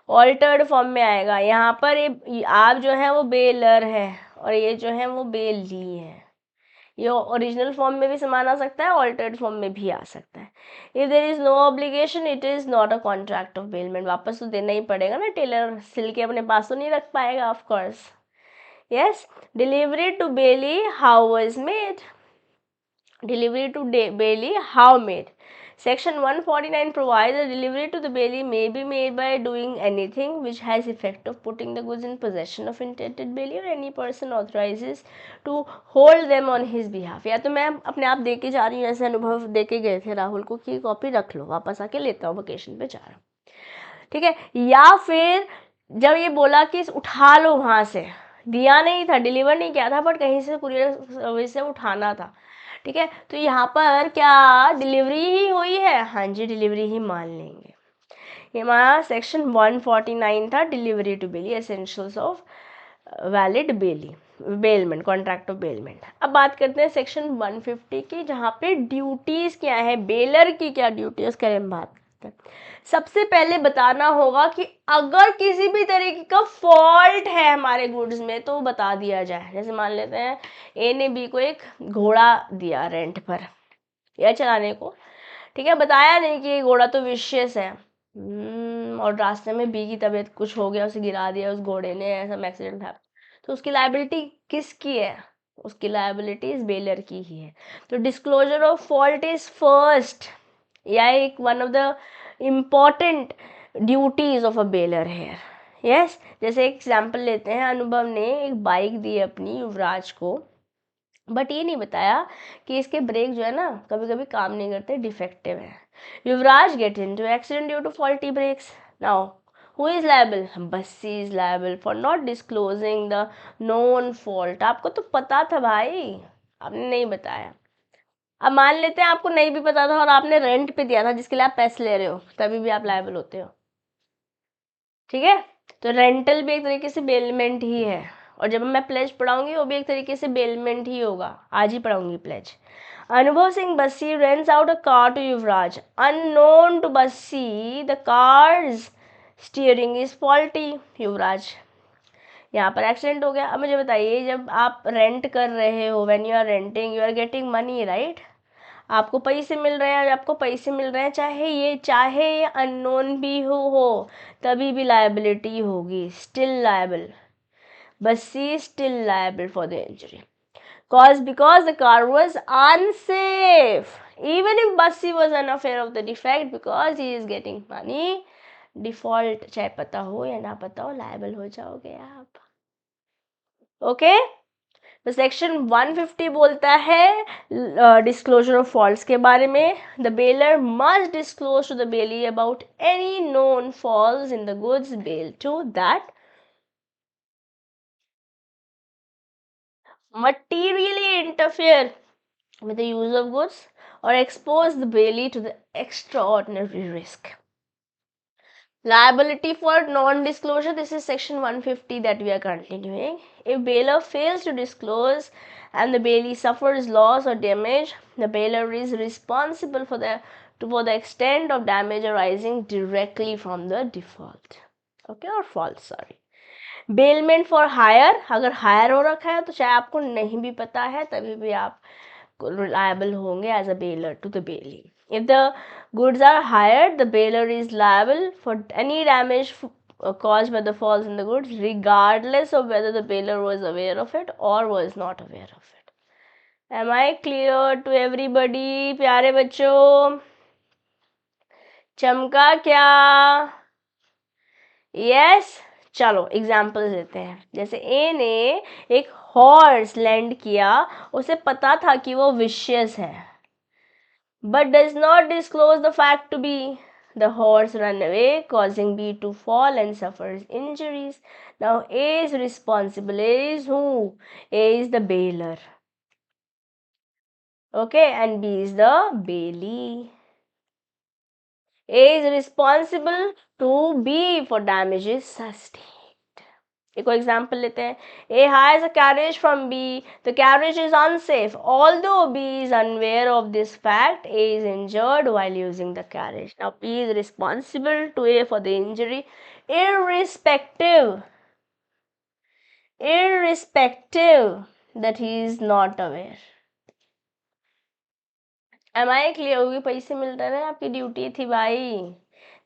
ऑल्टर्ड फॉर्म में आएगा। यहाँ पर ये आप जो है वो बेलर है और ये जो है वो बेली है। ये ओरिजिनल फॉर्म में भी सामान आ सकता है, ऑल्टर्ड फॉर्म में भी आ सकता है। If there is no obligation it is not a contract of bailment, वापस तो देना ही पड़ेगा ना, टेलर सिल के अपने पास तो नहीं रख पाएगा of course. Yes, delivery to bailee how was made, delivery to Bailey how made. Section 149 provides that delivery to the Bailey may be made by doing anything which has effect of putting the goods in possession of intended Bailey or any person authorizes to hold them on his behalf। या तो मैं अपने आप दे के जा रही हूँ, ऐसे अनुभव दे के गए थे राहुल को कि कॉपी रख लो, वापस आके लेता हूँ, वेकेशन पे जा रहा हूँ, ठीक है। या फिर जब ये बोला कि उठा लो वहाँ से, दिया नहीं था, डिलीवर नहीं किया था, बट कहीं से कुरियर सर्विस से उठाना था, ठीक है, तो यहाँ पर क्या डिलीवरी ही हुई है, हाँ जी डिलीवरी ही मान लेंगे। ये हमारा सेक्शन 149 था, delivery to bailee, essentials of valid bailee bailment, contract of bailment. अब बात करते हैं सेक्शन 150 की, जहाँ पे ड्यूटीज क्या है, बेलर की क्या ड्यूटी है उसके बारे में बात करते हैं। सबसे पहले बताना होगा कि अगर किसी भी तरीके का फॉल्ट है हमारे गुड्स में तो बता दिया जाए। जैसे मान लेते हैं ए ने बी को एक घोड़ा दिया रेंट पर या चलाने को, ठीक है, बताया नहीं कि ये घोड़ा तो विशियस है, और रास्ते में बी की तबीयत कुछ हो गया, उसे गिरा दिया उस घोड़े ने, ऐसा एक्सीडेंट है, तो उसकी लायबिलिटी किसकी है, उसकी लायबिलिटी इस बेलर की ही है। तो disclosure of fault is first, या एक one of the important duties of a bailor here. Yes, जैसे एक एग्जाम्पल लेते हैं, अनुभव ने एक बाइक दी अपनी युवराज को, बट ये नहीं बताया कि इसके ब्रेक जो है ना कभी कभी काम नहीं करते, डिफेक्टिव है। Yuvraj get into accident due to faulty brakes, now who is liable, Bassi is liable for not disclosing the known fault. आपको तो पता था भाई, आपने नहीं बताया। अब मान लेते हैं आपको नहीं भी पता था और आपने रेंट पे दिया था जिसके लिए आप पैसे ले रहे हो, तभी भी आप लायबल होते हो, ठीक है। तो रेंटल भी एक तरीके से बेलमेंट ही है, और जब मैं प्लेज पढ़ाऊंगी वो भी एक तरीके से बेलमेंट ही होगा, आज ही पढ़ाऊंगी pledge. Anubhav Singh Bassi rents out a car to Yuvraj, unknown to Bassi the car's steering is faulty. Yuvraj, यहाँ पर एक्सीडेंट हो गया। अब मुझे बताइए, जब आप रेंट कर रहे हो, when you are renting you are getting money, right, आपको पैसे मिल रहे हैं, आपको पैसे मिल रहे हैं, चाहे ये अननोन भी हो तभी भी लायबिलिटी होगी, still liable, Bassi still liable for the injury caused because the car was unsafe, even if Bassi was unaware of the defect, because he is getting money, default चाहे पता हो या ना पता हो लायबल हो जाओगे आप, ओके। तो सेक्शन 150 बोलता है डिस्क्लोजर ऑफ फॉल्ट्स के बारे में। The bailor must disclose to the bailee about any known faults in the goods bailed to that materially interfere with the use of goods or expose the bailee to the extraordinary risk. Liability for non-disclosure, this is section 150 that we are currently doing. If bailer fails to disclose and the bailee suffers loss or damage, the bailer is responsible for the extent of damage arising directly from the default. Okay, or fault, sorry. Bailment for hire, अगर hire हो रखा है तो चाहे आपको नहीं भी पता है तभी भी आप liable होंगे as a bailer to the bailee. If the goods are hired, the bailer is liable for any damage caused by the falls in the goods, regardless of whether the bailer was aware of it or was not aware of it. Am I clear to everybody? प्यारे बच्चों, चमका क्या? Yes? चलो example देते हैं. जैसे ए ने एक हॉर्स लैंड किया, उसे पता था कि वो विशियस है, but does not disclose the fact to B. The horse ran away, causing B to fall and suffers injuries. Now A is responsible. A is who? A is the bailer. Okay, and B is the bailee. A is responsible to B for damages sustained. एक और example लेते हैं. A hires a carriage from B. The carriage is unsafe. Although B is unaware of this fact, A is injured while using the carriage. Now B is responsible to A for the injury, irrespective that he is not aware. Am I clear? होगी, पैसे मिलते रहे, आपकी duty थी भाई.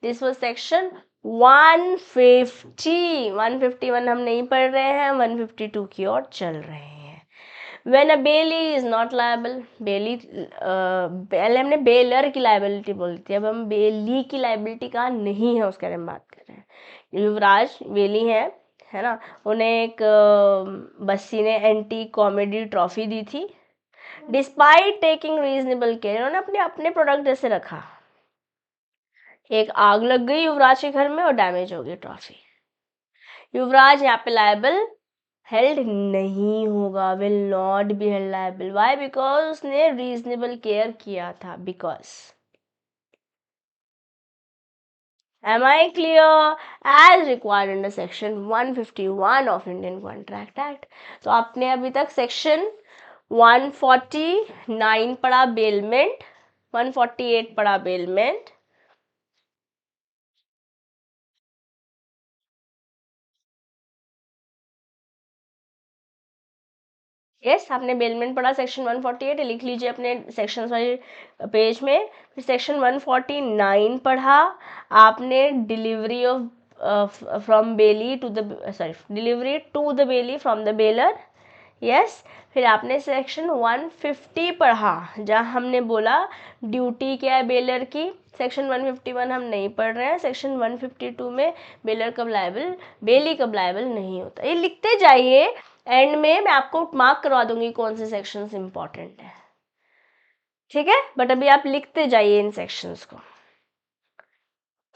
This was section 150. 151 हम नहीं पढ़ रहे हैं, 152 की ओर चल रहे हैं. When a bailee is not liable, पहले हमने बेलर की लाइबिलिटी बोली थी, अब हम बेली की लाइबिलिटी कहाँ नहीं है उसके बारे में बात कर रहे हैं. युवराज बेली है ना, उन्हें एक बस्सी ने एंटी कॉमेडी ट्रॉफी दी थी. डिस्पाइट टेकिंग रीजनेबल केयर, उन्होंने अपने प्रोडक्ट जैसे रखा. एक आग लग गई युवराज के घर में और डैमेज हो गई ट्रॉफी. युवराज यहाँ पे लायबल हेल्ड नहीं होगा, will not be held liable. Why? Because उसने रीजनेबल केयर किया था. Because Am I clear? As required under section 151 of Indian Contract Act. तो आपने अभी तक सेक्शन 149 पढ़ा बेलमेंट, 148 पढ़ा बेलमेंट, यस आपने बेलमेंट पढ़ा सेक्शन 148, लिख लीजिए अपने सेक्शन वाले पेज में. फिर सेक्शन 149 पढ़ा आपने, delivery of from bailee to the delivery to the bailee from the bailor. Yes. फिर आपने सेक्शन 150 पढ़ा जहाँ हमने बोला ड्यूटी क्या है बेलर की. सेक्शन 151 हम नहीं पढ़ रहे हैं. सेक्शन 152 में बेलर कब लायबल, बेली कब लायबल नहीं होता. ये लिखते जाइए, एंड में मैं आपको मार्क करवा दूंगी कौन से सेक्शंस इंपॉर्टेंट है. ठीक है, बट अभी आप लिखते जाइए इन सेक्शंस को.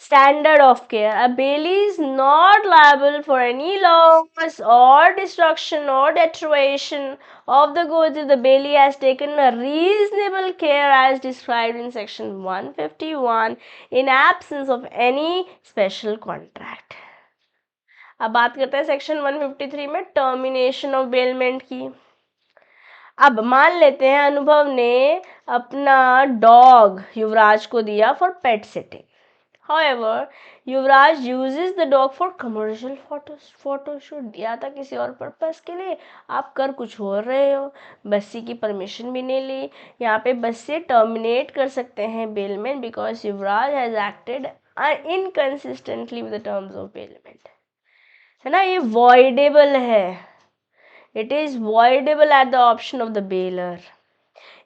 Standard of care. A bailee is not liable for any loss or destruction or deterioration of the goods if the bailee has taken a reasonable care as described in section 151 in absence of any special contract. अब बात करते हैं section 153 में termination of bailment की. अब मान लेते हैं अनुभव ने अपना डॉग युवराज को दिया for pet sitting. However, Yuvraj uses the dog for commercial photoshoot. दिया था किसी और पर्पस के लिए, आप कर कुछ हो रहे हो, बस्सी की परमिशन भी नहीं ली. यहाँ पे बस्सी टर्मिनेट कर सकते हैं bailment because Yuvraj has acted inconsistently with the terms of bailment. है ना, ये voidable है. It is voidable at the option of the bailer.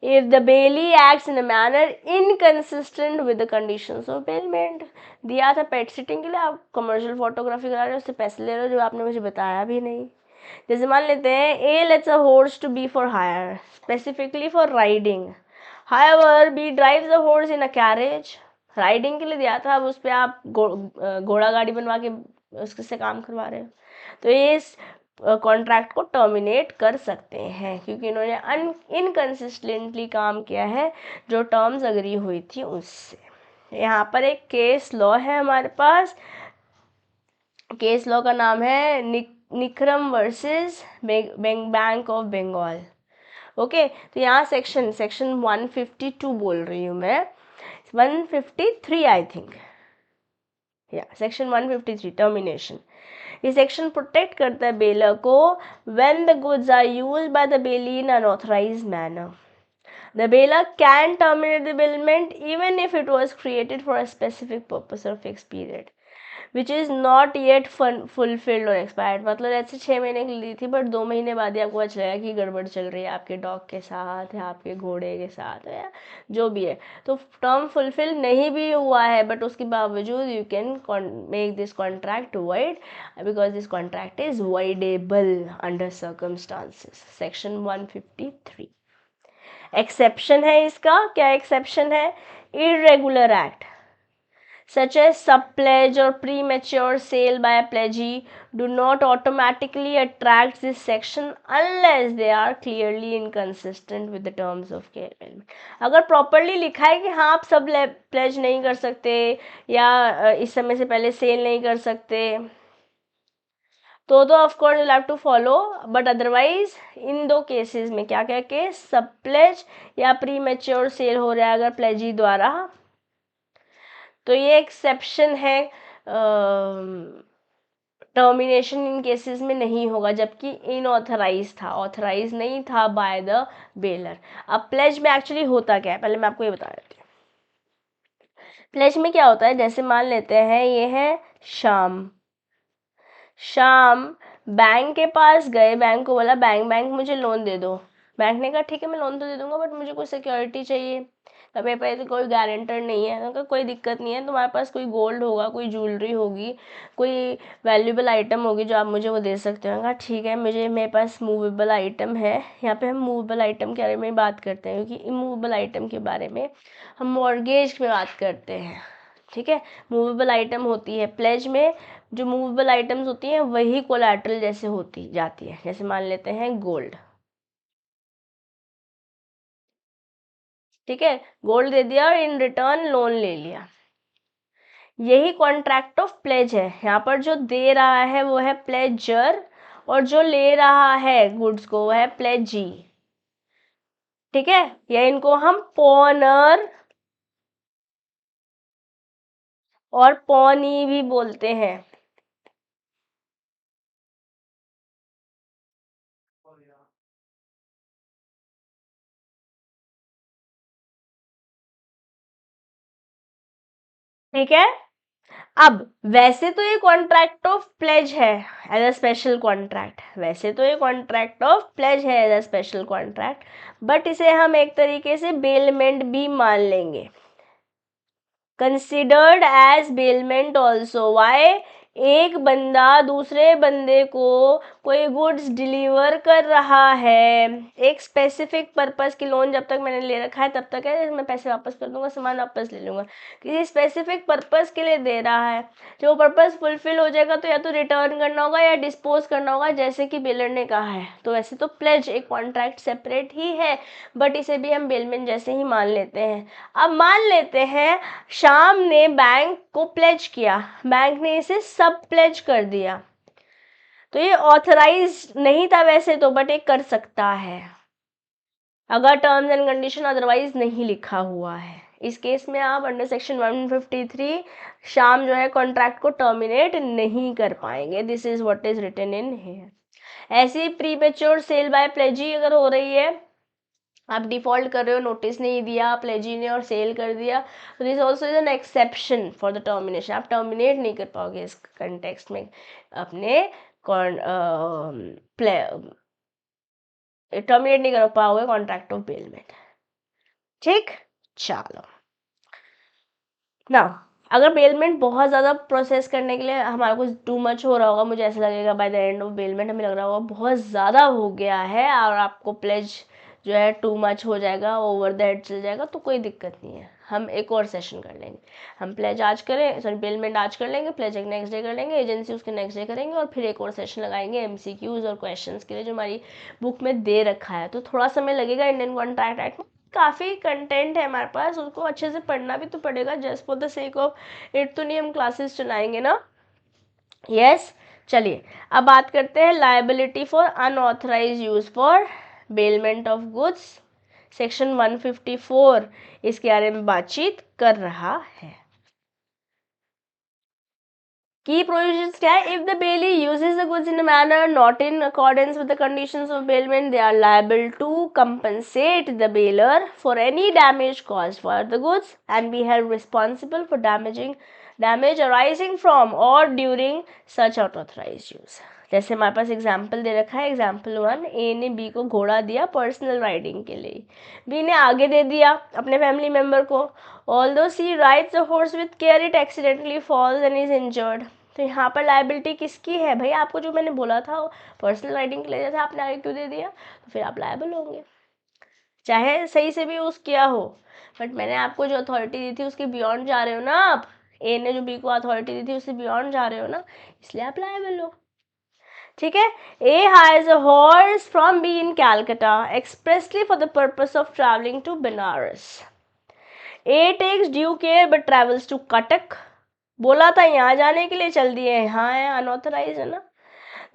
If the bailee acts in a manner inconsistent with the conditions of bailment. दिया था पेट sitting के लिए, आप commercial photography करा रहे हो, उससे पैसे ले रहे हो जो आपने मुझे बताया भी नहीं. जैसे मान लेते हैं A lets a horse to be for hire specifically for riding. However B drives the horse in a carriage. Riding के लिए दिया था, अब उस पर आप घोड़ा गाड़ी बनवा के उससे काम करवा रहे हो, तो ये कॉन्ट्रैक्ट को टर्मिनेट कर सकते हैं क्योंकि इन्होंने इनकंसिस्टेंटली काम किया है जो टर्म्स अग्री हुई थी उससे. यहाँ पर एक केस लॉ है हमारे पास, केस लॉ का नाम है Nikram versus bank of Bengal. Okay, तो यहाँ सेक्शन 152 बोल रही हूँ मैं, 153 आई थिंक, या सेक्शन 153 टर्मिनेशन। ये सेक्शन प्रोटेक्ट करता है बेलर को when the goods are used by the bailee in unauthorised manner. The bailer can terminate the bailment even if it was created for a specific purpose or fixed period, which is not yet fulfilled or expired। मतलब ऐसे 6 महीने की ली थी, but 2 महीने बाद ही आपको पता चलेगा कि गड़बड़ चल रही है आपके डॉग के साथ या आपके घोड़े के साथ या जो भी है, तो टर्म फुलफिल नहीं भी हुआ है, बट उसके बावजूद you can make this contract wide because this contract is voidable under circumstances, section 153। Exception है इसका, क्या एक्सेप्शन है? Irregular act such as subpledge or premature sale by a pledgee do not automatically attract this section unless they are clearly inconsistent with the terms of bailment। अगर properly लिखा है कि हाँ आप सब प्लेज नहीं कर सकते या इस समय से पहले सेल नहीं कर सकते, तो of course you have to follow, but otherwise in 2 cases में, क्या क्या केस? सब प्लेज या प्री मेच्योर सेल हो रहा है अगर प्लेजी द्वारा, तो ये एक्सेप्शन है, टर्मिनेशन इन केसेस में नहीं होगा, जबकि इनऑथराइज था, ऑथराइज नहीं था बाय द बेलर। अब प्लेज में एक्चुअली होता क्या है, पहले मैं आपको ये बता देती हूँ। प्लेज में क्या होता है, जैसे मान लेते हैं ये है शाम बैंक के पास गए, बैंक को बोला बैंक मुझे लोन दे दो। बैंक ने कहा ठीक है मैं लोन तो दे दूंगा, बट मुझे कोई सिक्योरिटी चाहिए, मेरे पास तो कोई गारंटर नहीं है। तो कोई दिक्कत नहीं है, तुम्हारे पास कोई गोल्ड होगा, कोई ज्वेलरी होगी, कोई वैल्यूएबल आइटम होगी जो आप मुझे वो दे सकते हो। कहा ठीक है, मेरे पास मूवेबल आइटम है। यहाँ पे हम मूवेबल आइटम के बारे में बात करते हैं, क्योंकि इमूवेबल आइटम के बारे में हम मॉर्गेज में बात करते हैं। ठीक है, मूवेबल आइटम होती है प्लेज में, जो मूवेबल आइटम्स होती हैं वही कोलैटरल जैसे होती जाती है। जैसे मान लेते हैं गोल्ड, ठीक है, गोल्ड दे दिया और इन रिटर्न लोन ले लिया, यही कॉन्ट्रैक्ट ऑफ प्लेज है। यहाँ पर जो दे रहा है वो है प्लेजर, और जो ले रहा है गुड्स को वो है प्लेजी। ठीक है, या इनको हम पॉनर और पॉनी भी बोलते हैं। ठीक है, अब वैसे तो ये कॉन्ट्रैक्ट ऑफ प्लेज है एज अ स्पेशल कॉन्ट्रैक्ट, वैसे तो ये कॉन्ट्रैक्ट ऑफ प्लेज है as a special contract, but इसे हम एक तरीके से बेलमेंट भी मान लेंगे, considered as bailment also. Why? एक बंदा दूसरे बंदे को कोई गुड्स डिलीवर कर रहा है, एक स्पेसिफिक पर्पस की, लोन जब तक मैंने ले रखा है तब तक है, मैं पैसे वापस कर दूंगा, सामान वापस ले लूंगा, किसी स्पेसिफिक पर्पस के लिए दे रहा है। जो पर्पस फुलफिल हो जाएगा तो या तो रिटर्न करना होगा या डिस्पोज करना होगा, जैसे कि बेलर ने कहा है। तो वैसे तो प्लेज एक कॉन्ट्रैक्ट सेपरेट ही है, बट इसे भी हम बेलमेंट जैसे ही मान लेते हैं। अब मान लेते हैं शाम ने बैंक को प्लेज किया, बैंक ने इसे सब प्लेज कर दिया, तो ये ऑथराइज नहीं था वैसे तो, बट ये कर सकता है अगर टर्म्स एंड कंडीशन अदरवाइज नहीं लिखा हुआ है। इस केस में आप अंडर सेक्शन 153 शाम जो है कॉन्ट्रैक्ट को टर्मिनेट नहीं कर पाएंगे। This is what is written in here. ऐसी प्रीमेच्योर सेल बाय प्लेजी अगर हो रही है, आप डिफॉल्ट कर रहे हो, नोटिस नहीं दिया प्लेजी ने और सेल कर दिया, तो this also is an exception for the termination. आप टर्मिनेट नहीं कर पाओगे इस कंटेक्स्ट में अपने टर्मिनेट नहीं कर पाओगे कॉन्ट्रैक्ट ऑफ बेलमेंट। ठीक, चलो ना, अगर बेलमेंट बहुत ज़्यादा प्रोसेस करने के लिए हमारा कुछ टू मच हो रहा होगा, मुझे ऐसा लगेगा by the end of bailment हमें लग रहा होगा बहुत ज़्यादा हो गया है और आपको प्लेज जो है टू मच हो जाएगा, ओवर द हेड चल जाएगा, तो कोई दिक्कत नहीं है, हम एक और सेशन कर लेंगे। हम प्लेज आज करें, सॉरी बेलमेंट आज कर लेंगे, प्लेज एक नेक्स्ट डे कर लेंगे, एजेंसी उसके नेक्स्ट डे करेंगे, और फिर एक और सेशन लगाएंगे एमसीक्यूज और क्वेश्चंस के लिए जो हमारी बुक में दे रखा है। तो थोड़ा समय लगेगा, इंडियन कॉन्ट्रैक्ट एक्ट में काफ़ी कंटेंट है हमारे पास, उसको अच्छे से पढ़ना भी तो पड़ेगा, just for the sake of it तो नहीं हम क्लासेस चलाएंगे ना। यस। चलिए अब बात करते हैं liability for unauthorised use for bailment of goods. Section 154 इसके बारे में बातचीत कर रहा है। की प्रोविजंस क्या है? If the bailee uses the goods in a manner not in accordance with the conditions of bailment, they are liable to compensate the bailor for any damage caused for the goods and be held responsible for damage arising from or during such unauthorized use। जैसे हमारे पास example दे रखा है, example 1, ए ने B को घोड़ा दिया personal riding के लिए, बी ने आगे दे दिया अपने फैमिली मेम्बर को। Although C rides the horse with care it accidentally falls and is injured. तो यहाँ पर लाइबिलिटी किसकी है भाई? आपको जो मैंने बोला था पर्सनल राइडिंग के लिए था, आपने आगे क्यों दे दिया? तो फिर आप लाइबल होंगे, चाहे सही से भी यूज़ किया हो, बट मैंने आपको जो अथॉरिटी दी थी उसके बियॉन्ड जा रहे हो ना आप। ए ने जो बी को अथॉरिटी दी थी उससे बियॉन्ड जा रहे हो ना, इसलिए आप लायबल हो। ठीक है। A has a horse from B in Calcutta expressly for the purpose of travelling to Banaras. A takes due care but travels to Cuttack. बोला था यहाँ जाने के लिए, चल दिए यहाँ है, अनऑथराइज है ना।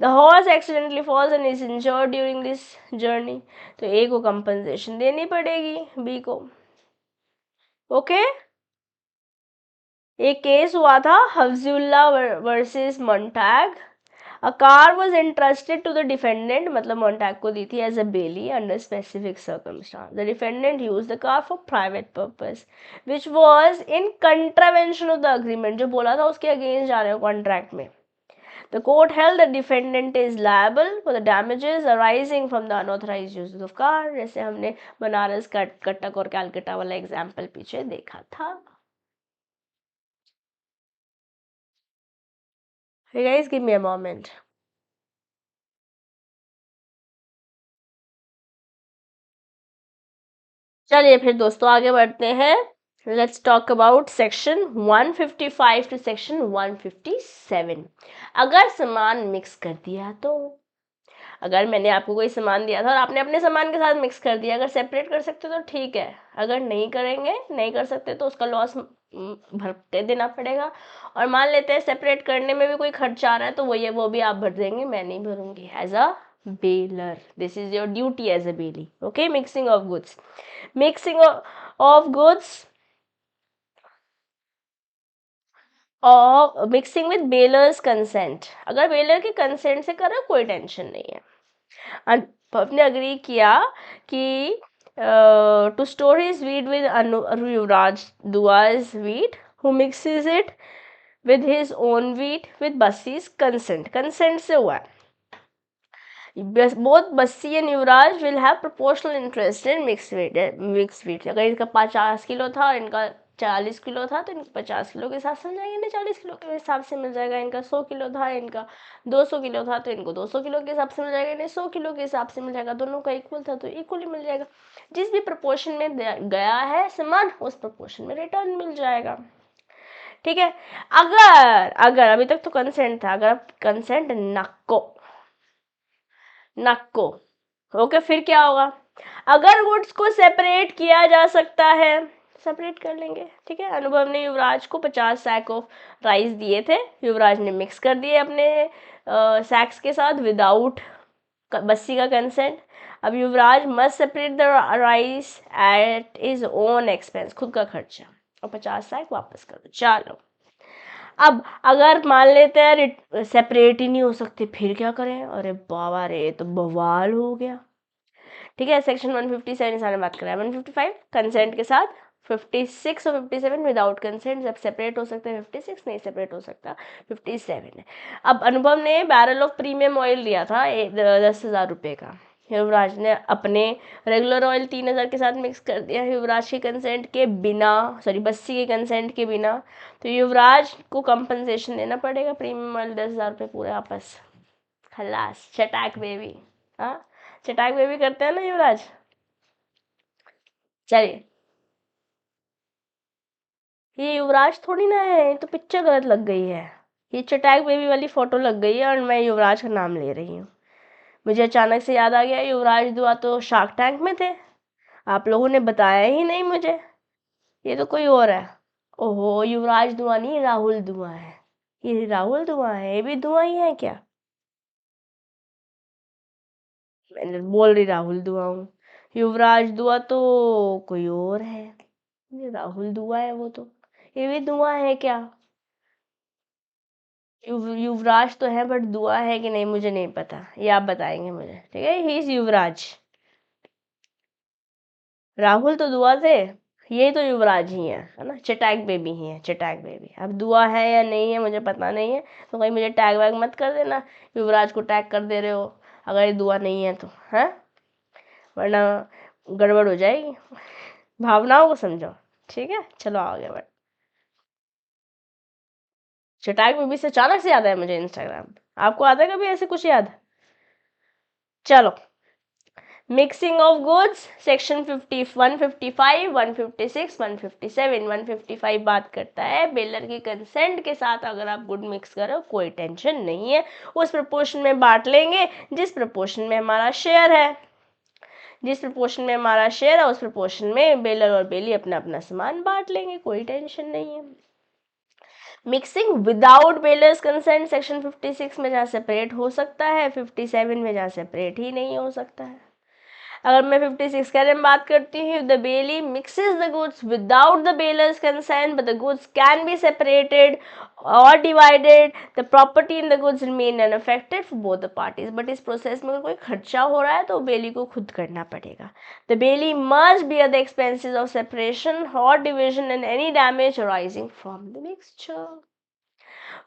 The horse accidentally falls and is injured during this journey. तो ए को कंपनसेशन देनी पड़ेगी बी को। ओके। एक केस हुआ था Hafzulla versus Montague. A car was interested to the defendant, मतलब मोंटैग को दी थी as a bailee under specific circumstance. The defendant use the car for private purpose which was in contravention of the agreement. जो बोला था उसके against जा रहे हो कॉन्ट्रैक्ट में। The court held the defendant is liable for the damages arising from the unauthorized use of car। जैसे हमने बनारस कटक और कैलकाटा वाला एग्जाम्पल पीछे देखा था। Hey guys, give me a moment। चलिए फिर दोस्तों आगे बढ़ते हैं। Let's talk about section 155 to section 157। अगर सामान मिक्स कर दिया तो, अगर मैंने आपको कोई सामान दिया था और आपने अपने सामान के साथ मिक्स कर दिया, अगर सेपरेट कर सकते तो ठीक है, अगर नहीं करेंगे, नहीं कर सकते तो उसका लॉस भर के देना पड़ेगा। और मान लेते हैं सेपरेट करने में भी कोई खर्चा आ रहा है तो वो भी आप भर देंगे, मैं नहीं भरूंगी। As a bailor this is your duty as a bailee. Okay. Mixing of goods, mixing of goods और मिक्सिंग विद बेलर्स कंसेंट। अगर बेलर के कंसेंट से करो कोई टेंशन नहीं है। आपने अग्री किया कि to store his wheat with Yuvraj Dua's wheat who mixes it with his own wheat with Bassi's consent। Consent से हुआ है। both Bassi and Yuvraj will have proportional interest in mixed wheat। अगर इनका 50 किलो था और इनका 40 किलो था तो इनको 50 किलो के हिसाब से मिल जाएगा, इन्हें 40 किलो के हिसाब से मिल जाएगा। इनका 100 किलो था, इनका 200 किलो था तो इनको 200 किलो के हिसाब से मिल जाएगा, इन्हें 100 किलो के हिसाब से मिल जाएगा। दोनों का इक्वल था तो इक्वली मिल जाएगा। जिस भी प्रपोर्शन में गया है सामान उस प्रपोर्शन में रिटर्न मिल जाएगा। ठीक है। अगर अगर अभी तक तो कंसेंट था, अगर कंसेंट नक्को ओके, फिर क्या होगा? अगर गुड्स को सेपरेट किया जा सकता है सेपरेट कर लेंगे। ठीक है। अनुभव ने युवराज को 50 सैक ऑफ राइस दिए थे, युवराज ने मिक्स कर दिए अपने सैक्स के साथ विदाउट बस्सी का कंसेंट। अब Yuvraj must separate the rice at his own expense, खुद का खर्चा, और 50 सैक वापस कर दो। चलो अब अगर मान लेते हैं सेपरेट ही नहीं हो सकते, फिर क्या करें? अरे बाबा रे, ये तो बवाल हो गया। ठीक है। सेक्शन 157 सारे बात करें। 155 कंसेंट के साथ, 56 और 57 विदाउट कंसेंट। जब सेपरेट हो सकते हैं 56, नहीं सेपरेट हो सकता 57 है। अब अनुभव ने बैरल ऑफ प्रीमियम ऑयल लिया था 10,000 रुपये का, युवराज ने अपने रेगुलर ऑयल 3,000 के साथ मिक्स कर दिया युवराज के कंसेंट के बिना, सॉरी बस्सी के कंसेंट के बिना। तो युवराज को कंपनसेशन देना पड़ेगा, प्रीमियम ऑयल 10,000 रुपये पूरे वापस। खलास, चटाक बेबी। हाँ, चटाक बेबी करते हैं ना युवराज। चलिए, ये युवराज थोड़ी ना है, ये तो पिक्चर गलत लग गई है। ये चटाक बेबी वाली फोटो लग गई है और मैं युवराज का नाम ले रही हूँ। मुझे अचानक से याद आ गया युवराज दुआ तो शार्क टैंक में थे, आप लोगों ने बताया ही नहीं मुझे। ये तो कोई और है। ओहो, युवराज दुआ नहीं, राहुल दुआ है। ये राहुल धुआं है, ये भी धुआं ही है क्या? मैंने बोल रही राहुल धुआं हूँ। युवराज धुआं तो कोई और है, ये राहुल धुआं है वो तो। ये भी धुआं है क्या? युवराज तो है, बट धुआं है कि नहीं मुझे नहीं पता, ये आप बताएंगे मुझे, ठीक है। ही इज युवराज। राहुल तो दुआ थे, ये तो युवराज ही है ना, चटैक बेबी ही है, चटैक बेबी। अब दुआ है या नहीं है मुझे पता नहीं है, तो कहीं मुझे टैग वैग मत कर देना, युवराज को टैग कर दे रहे हो अगर ये दुआ नहीं है तो, है, वरना गड़बड़ हो जाएगी। भावनाओं को समझो, ठीक है। चलो आगे बढ़। चटैक बेबी से अचानक से याद है मुझे इंस्टाग्राम। आपको आता है कभी ऐसे कुछ याद? चलो, मिक्सिंग ऑफ गुड्स सेक्शन 50 155 156 157 155 बात करता है बेलर के कंसेंट के साथ अगर आप गुड मिक्स करो कोई टेंशन नहीं है, उस प्रपोर्शन में बांट लेंगे जिस प्रपोर्शन में हमारा शेयर है। जिस प्रपोर्शन में हमारा शेयर है उस प्रपोर्शन में बेलर और बेली अपना अपना सामान बांट लेंगे, कोई टेंशन नहीं है। मिक्सिंग विदाउट बेलर्स कंसेंट सेक्शन 56 में जहाँ सेपरेट हो सकता है, 57 में जहाँ सेपरेट ही नहीं हो सकता है। अगर मैं 56 के बारे में बात करती हूँ, the bailee mixes the goods without the bailor's consent but the goods can be separated और divided, the property in the goods remain unaffected for both the parties. But इस प्रोसेस में कोई खर्चा हो रहा है तो बेली को खुद करना पड़ेगा। The bailee must bear the expenses of separation or division and any damage arising from the mixture.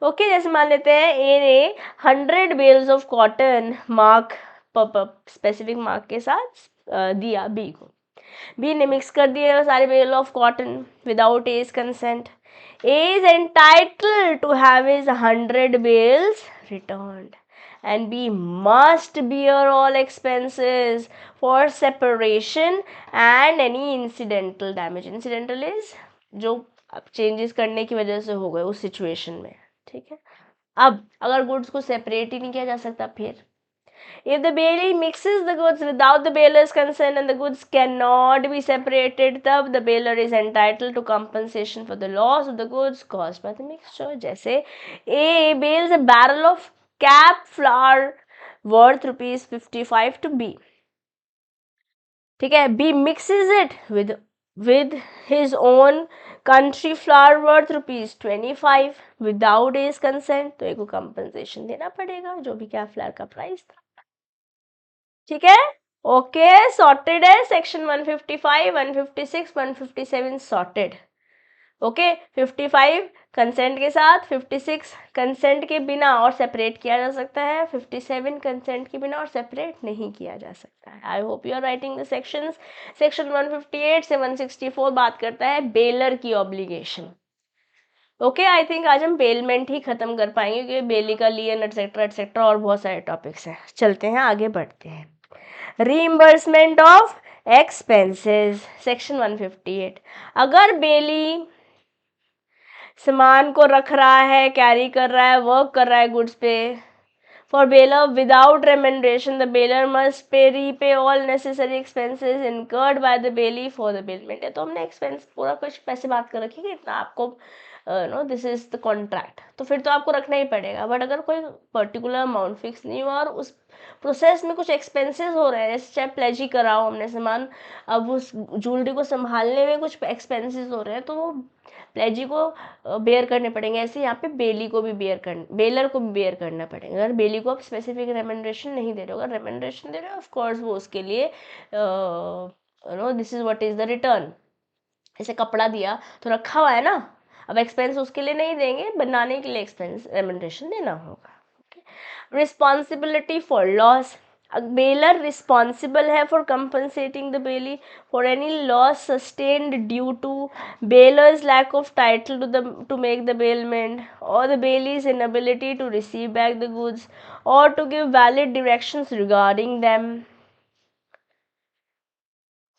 Okay, जैसे मान लेते हैं ए ने 100 bales of cotton mark specific mark के साथ दिया बी को। बी ने मिक्स कर दिए सारे bale of cotton without A's consent. A is entitled to have his 100 bales returned and B must bear all expenses for separation and any incidental damage. Incidental is जो changes करने की वजह से हो गए उस सिचुएशन में, ठीक है। अब अगर गुड्स को सेपरेट ही नहीं किया जा सकता, फिर if the bailee mixes the goods without the bailor's consent and the goods cannot be separated, तब the bailor is entitled to compensation for the loss of the goods caused by the mixture. जैसे A bails a barrel of cap flour worth ₹55 to B, ठीक है। B mixes it with his own country flour worth ₹25 without his consent, तो एक को compensation देना पड़ेगा जो भी कैप फ्लावर का प्राइस था, ठीक है। ओके, सॉर्टेड है सेक्शन 155 156 157 सॉर्टेड। ओके, 55 कंसेंट के साथ, 56 कंसेंट के बिना और सेपरेट किया जा सकता है, 57 कंसेंट के बिना और सेपरेट नहीं किया जा सकता है। I hope you are writing the sections. Section 158 से 164 बात करता है बेलर की ऑब्लिगेशन। ओके, आई थिंक आज हम बेलमेंट ही खत्म कर पाएंगे क्योंकि बेली का लियन एटसेट्रा एटसेट्रा और बहुत सारे टॉपिक्स हैं। चलते हैं आगे बढ़ते हैं। Reimbursement of expenses section 158। अगर बेली सामान को रख रहा है, कैरी कर रहा है, वर्क कर रहा है गुड्स पे, for bailor without remuneration the bailor must pay repay all necessary expenses incurred by the bailee for the bailment. तो हमने एक्सपेंस पूरा कुछ पैसे बात कर रखी है इतना आपको, no this is the contract, तो फिर तो आपको रखना ही पड़ेगा। बट अगर कोई पर्टिकुलर अमाउंट फिक्स नहीं हुआ और उस प्रोसेस में कुछ एक्सपेंसेस हो रहे हैं, जैसे चाहे प्लेज ही कराओ हमने सामान, अब उस ज्वेलरी को संभालने में कुछ एक्सपेंसेस हो रहे हैं तो वो प्लेजी को बेयर करने पड़ेंगे। ऐसे यहाँ पे बेली को भी बेलर को भी बेयर करना पड़ेगा। अगर बेली को आप स्पेसिफिक रेमेंडरेशन नहीं दे रहे हो, अगर रेमेंडरेशन दे रहे हो ऑफ कोर्स वो उसके लिए no this is what is the return. जैसे कपड़ा दिया तो रखा हुआ है ना, अब एक्सपेंस उसके लिए नहीं देंगे, बनाने के लिए एक्सपेंस रेमेंडरेशन देना होगा। Responsibility for loss, bailor responsible है for compensating the bailee for any loss sustained due to bailor's lack of title to make the bailment or the bailee's inability to receive back the goods or to give valid directions regarding them.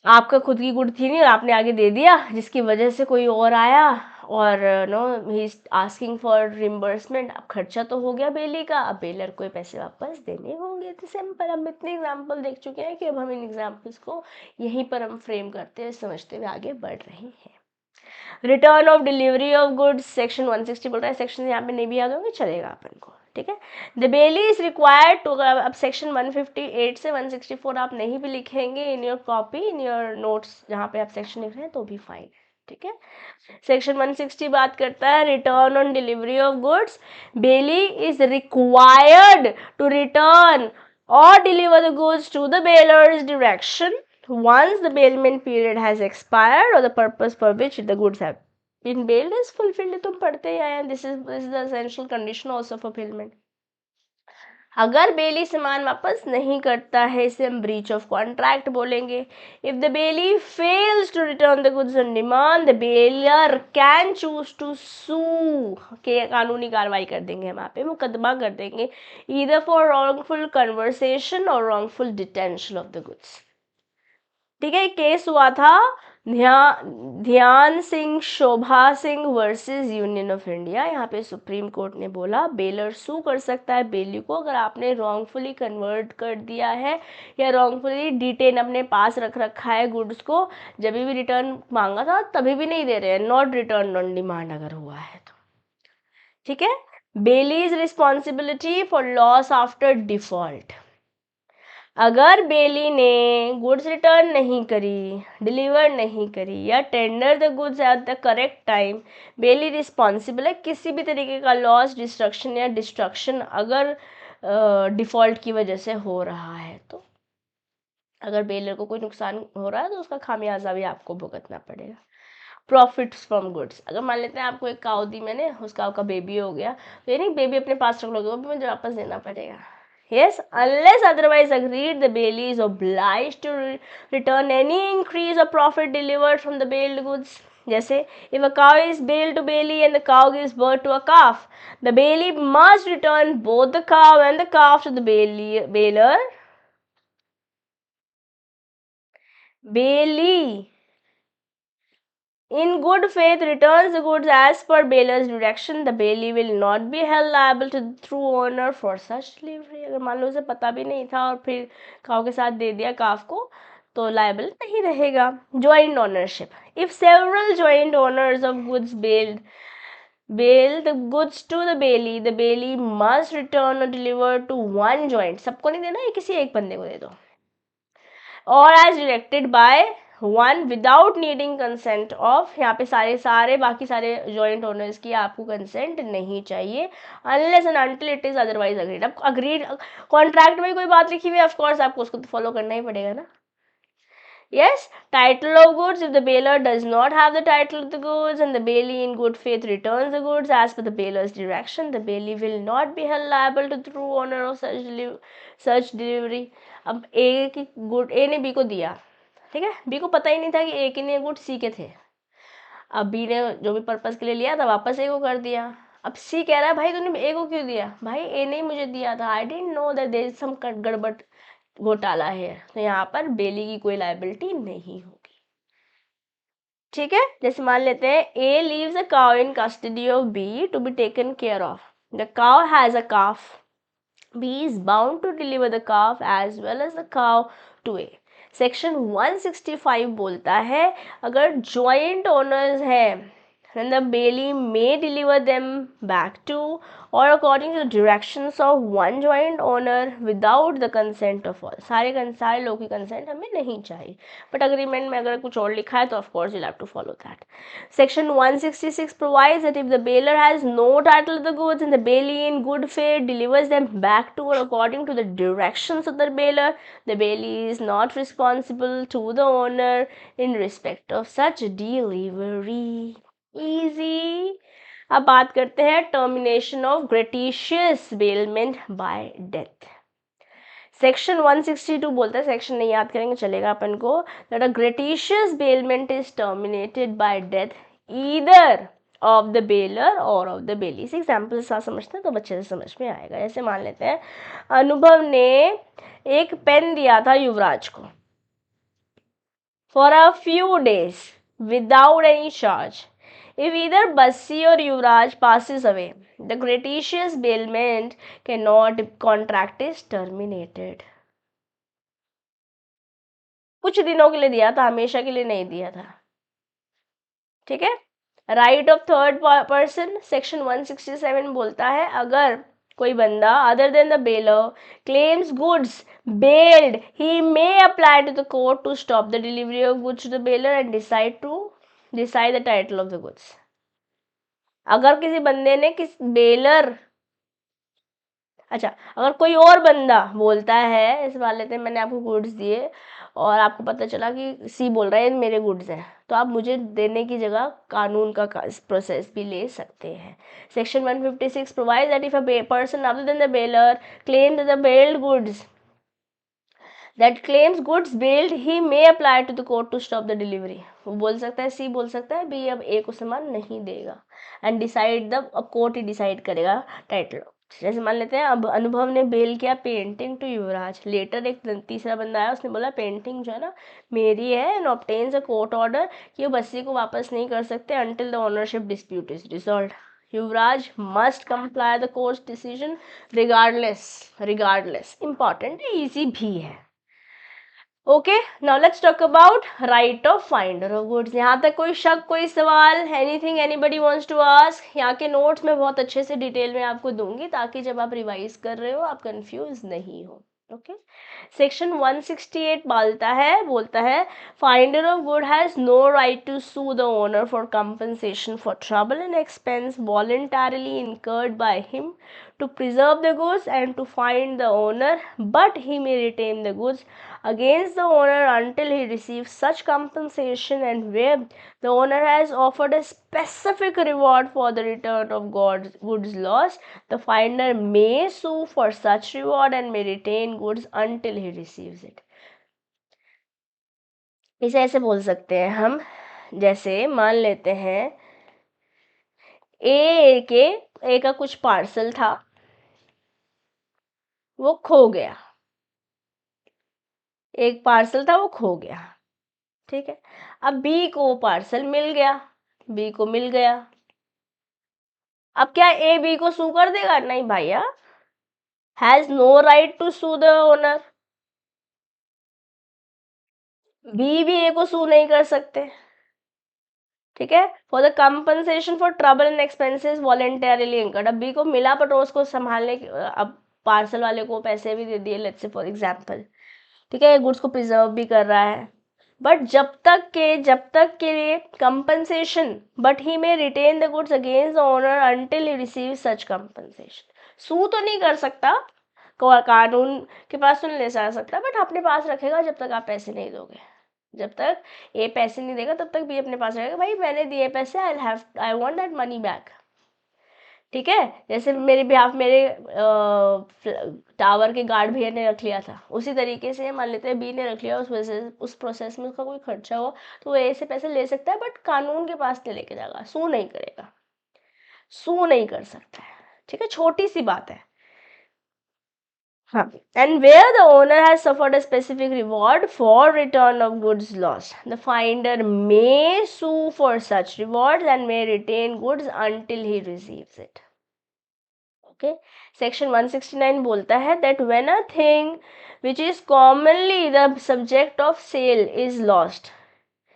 आपका खुद की good थी नहीं और आपने आगे दे दिया, जिसकी वजह से कोई और आया और no he is asking for reimbursement. अब खर्चा तो हो गया बेली का, अब बेलर को पैसे वापस देने होंगे। तो सिंपल, हम इतने एग्जाम्पल देख चुके हैं कि अब हम इन एग्जाम्पल्स को यहीं पर हम फ्रेम करते हुए समझते हुए आगे बढ़ रहे हैं। Return of delivery of goods section 160 बोल रहा है, सेक्शन यहाँ पे नहीं भी याद होंगे चलेगा अपन को, ठीक है। The bailee is required to, अब सेक्शन 158 से 164 आप नहीं भी लिखेंगे in your copy, in your notes जहाँ पे आप सेक्शन लिख रहे हैं तो भी फाइन, ठीक है। सेक्शन 160 बात करता है return on delivery of goods, bailee is required to return or deliver the goods to the bailor's direction once the bailment period has expired or the purpose for which the goods have been bailed is fulfilled. तुम पढ़ते ही आए, this is the essential condition also for bailment. अगर बेली सामान वापस नहीं करता है इसे हम ब्रीच ऑफ कॉन्ट्रैक्ट बोलेंगे. If the bailee fails to return the goods on demand the bailor can choose to sue, के कानूनी कार्रवाई कर देंगे, हम यहाँ पे मुकदमा कर देंगे either for wrongful conversation or wrongful detention of the goods. ठीक है, केस हुआ था Dhyan Singh Shobha Singh versus union of India. यहाँ पे सुप्रीम कोर्ट ने बोला बेलर सू कर सकता है बेली को अगर आपने रॉन्गफुली कन्वर्ट कर दिया है या रॉन्गफुली डिटेन अपने पास रख रखा है गुड्स को, जब भी रिटर्न मांगा था तभी भी नहीं दे रहे हैं, नॉट रिटर्न ऑन डिमांड अगर हुआ है तो. ठीक है, belly is responsibility for loss after default. अगर बेली ने गुड्स रिटर्न नहीं करी, डिलीवर नहीं करी या tender the goods at the correct time, bailee responsible है किसी भी तरीके का लॉस, डिस्ट्रक्शन या डिस्ट्रक्शन अगर डिफ़ॉल्ट की वजह से हो रहा है तो. अगर बेलर को कोई नुकसान हो रहा है तो उसका खामियाजा भी आपको भुगतना पड़ेगा. प्रॉफिट्स फ्रॉम गुड्स, अगर मान लेते हैं आपको एक काऊ दी मैंने, उस काऊ का बेबी हो गया तो ये नहीं बेबी अपने पास रख लोगे, वो भी मुझे वापस देना पड़ेगा. Yes, unless otherwise agreed, the bailey is obliged to return any increase or profit delivered from the bailed goods. जैसे if a cow is bailed to bailey and the cow gives birth to a calf, the bailey must return both the cow and the calf to the bailor. Bailey in good faith returns the goods as per bailor's direction. The bailey will not be held liable to the true owner for such delivery. अगर मान लो उसे पता भी नहीं था और फिर काव के साथ दे दिया काफ को तो लायबल नहीं रहेगा. Joint ownership, if several joint owners of goods bail the goods to the bailey must return or deliver to one joint. सबको नहीं देना, ये किसी एक बंदे को दे दो. और as directed by one without needing consent of, यहाँ पे सारे बाकी सारे जॉइंट ओनर्स की आपको कंसेंट नहीं चाहिए unless and until it is otherwise agreed. अब अग्रीड कॉन्ट्रैक्ट में कोई बात लिखी हुई है ऑफकोर्स आपको उसको तो फॉलो करना ही पड़ेगा ना. Yes, title of goods, if the bailor does not have the title of the goods and the bailey in good faith returns the goods as per the bailor's direction, the bailey will not be held liable to the true owner of such delivery. अब ए की good ए ने B को दिया, ठीक है, B को पता ही नहीं था कि ए के ने गुड सी के थे. अब बी ने जो भी पर्पस के लिए लिया था वापस ए को कर दिया. अब सी कह रहा है भाई तूने ए को क्यों दिया, भाई ए ने मुझे दिया था, I didn't know that there is some गड़बड़ घोटाला है, तो यहाँ पर बेली की कोई लायबिलिटी नहीं होगी. ठीक है, जैसे मान लेते हैं A leaves a cow in custody of B to be taken care of. The cow has a calf, B is bound to deliver the calf as well as the cow to A. Section 165 बोलता है अगर joint owners हैं then the bailey may deliver them back to or according to the directions of one joint owner without the consent of all. सारे लोगों की consent हमें नहीं चाहिए, but agreement में अगर कुछ और लिखा है तो of course you'll have to follow that. Section 166 provides that if the bailor has no title to the goods and the bailey in good faith delivers them back to or according to the directions of the bailey is not responsible to the owner in respect of such delivery. Easy. अब बात करते हैं termination of gratuitous bailment by death. Section 162 बोलता है, section नहीं याद करेंगे चलेगा अपन को, that a gratuitous bailment is terminated bye death either of the baler और ऑफ द बेली. इस एग्जाम्पल के साथ समझते हैं तो बच्चे से समझ में आएगा. जैसे मान लेते हैं अनुभव ने एक पेन दिया था युवराज को for a few days without any charge. If either Bassi or Yuvraj passes away, the gratuitous bailment cannot contract is terminated. कुछ दिनों के लिए दिया था, हमेशा के लिए नहीं दिया था. ठीक है, right of third person, section 167 बोलता है अगर कोई बंदा other than the bailor claims goods bailed he may apply to the court to stop the delivery of goods to the bailor and decide the title of the goods. अगर किसी बंदे ने किस बेलर, अच्छा, अगर कोई और बंदा बोलता है, इस मान लेते हैं मैंने आपको गुड्स दिए और आपको पता चला कि सी बोल रहा है मेरे गुड्स हैं, तो आप मुझे देने की जगह कानून का प्रोसेस भी ले सकते हैं। Section 156 provide that if a person other than the bailor claim the bailed goods that claims goods bailed he may apply to the court to stop the delivery. वो बोल सकता है, सी बोल सकता है बी अब ए को सामान नहीं देगा एंड डिसाइड द, अब कोर्ट ही डिसाइड करेगा टाइटल। जैसे मान लेते हैं अब अनुभव ने बेल किया पेंटिंग टू युवराज, लेटर एक तीसरा बंदा आया उसने बोला पेंटिंग जो है ना मेरी है and obtains a court order कि वो बस्सी को वापस नहीं कर सकते until the ownership dispute is resolve. Yuvraj must comply the court decision regardless important है, इजी भी है। Okay, now let's talk about right of finder of goods. यहाँ तक कोई शक, कोई सवाल, anything anybody wants to ask? यहाँ के नोट्स मैं बहुत अच्छे से डिटेल में आपको दूंगी ताकि जब आप रिवाइज कर रहे हो आप कंफ्यूज नहीं हो। ओके, सेक्शन 168 बोलता है finder of good has no right to sue the owner for compensation for trouble and expense voluntarily incurred by him to preserve the goods and to find the owner, but he may retain the goods against the owner until he receives such compensation, and where the owner has offered a specific reward for the return of goods lost, the finder may sue for such reward and may retain goods until he receives it. इसे ऐसे बोल सकते हैं हम, जैसे मान लेते हैं ए का कुछ पार्सल था, वो खो गया, एक पार्सल था वो खो गया, ठीक है। अब बी को वो पार्सल मिल गया, बी को मिल गया, अब क्या ए बी को सू कर देगा? नहीं भैया, has no right to sue the owner. B भी ए को सू नहीं कर सकते, ठीक है। For the compensation for trouble and expenses voluntarily incurred, अब बी को मिला पर उसको संभालने अब पार्सल वाले को पैसे भी दे दिए लेट्स से फॉर एग्जांपल, ठीक है, गुड्स को प्रिजर्व भी कर रहा है, बट जब तक के लिए compensation, but he may retain the goods against the owner until he receive such compensation. Sue तो नहीं कर सकता, कानून के पास तो नहीं ले जा सकता, बट अपने पास रखेगा जब तक आप पैसे नहीं दोगे। जब तक ए पैसे नहीं देगा तब तक भी अपने पास रहेगा, भाई मैंने दिए पैसे, I want that money back, ठीक है। जैसे मेरे बिहाफ मेरे टावर के गार्ड भैया ने रख लिया था, उसी तरीके से मान लेते हैं बी ने रख लिया, उस वजह से उस प्रोसेस में उसका कोई खर्चा हो तो वो ए से पैसे ले सकता है, बट कानून के पास नहीं लेके जाएगा, सू नहीं करेगा, सू नहीं कर सकता है, ठीक है, छोटी सी बात है। हाँ, and where the owner has suffered a specific reward for return of goods lost, the finder may sue for such rewards and may retain goods until he receives it. Okay, section 169 बोलता है that when a thing which is commonly the subject of sale is lost,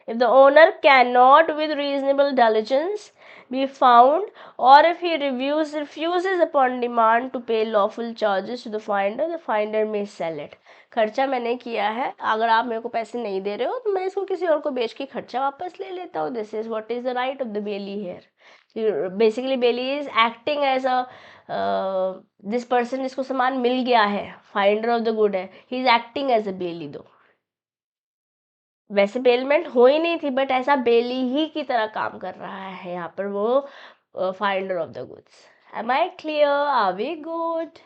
if the owner cannot with reasonable diligence be found, or if he refuses upon demand to pay lawful charges to the finder may sell it. खर्चा मैंने किया है, अगर आप मेरे को पैसे नहीं दे रहे हो तो मैं इसको किसी और को बेच के खर्चा वापस ले लेता हूँ। This is what is the right of the bailee here. Basically bailee is acting as a this person जिसको सामान मिल गया है, फाइंडर ऑफ द गुड है, he is acting as a bailee. दो वैसे बेलमेंट हो ही नहीं थी, बट ऐसा बेली ही की तरह काम कर रहा है यहाँ पर वो finder of the goods. Am I clear? Are we good?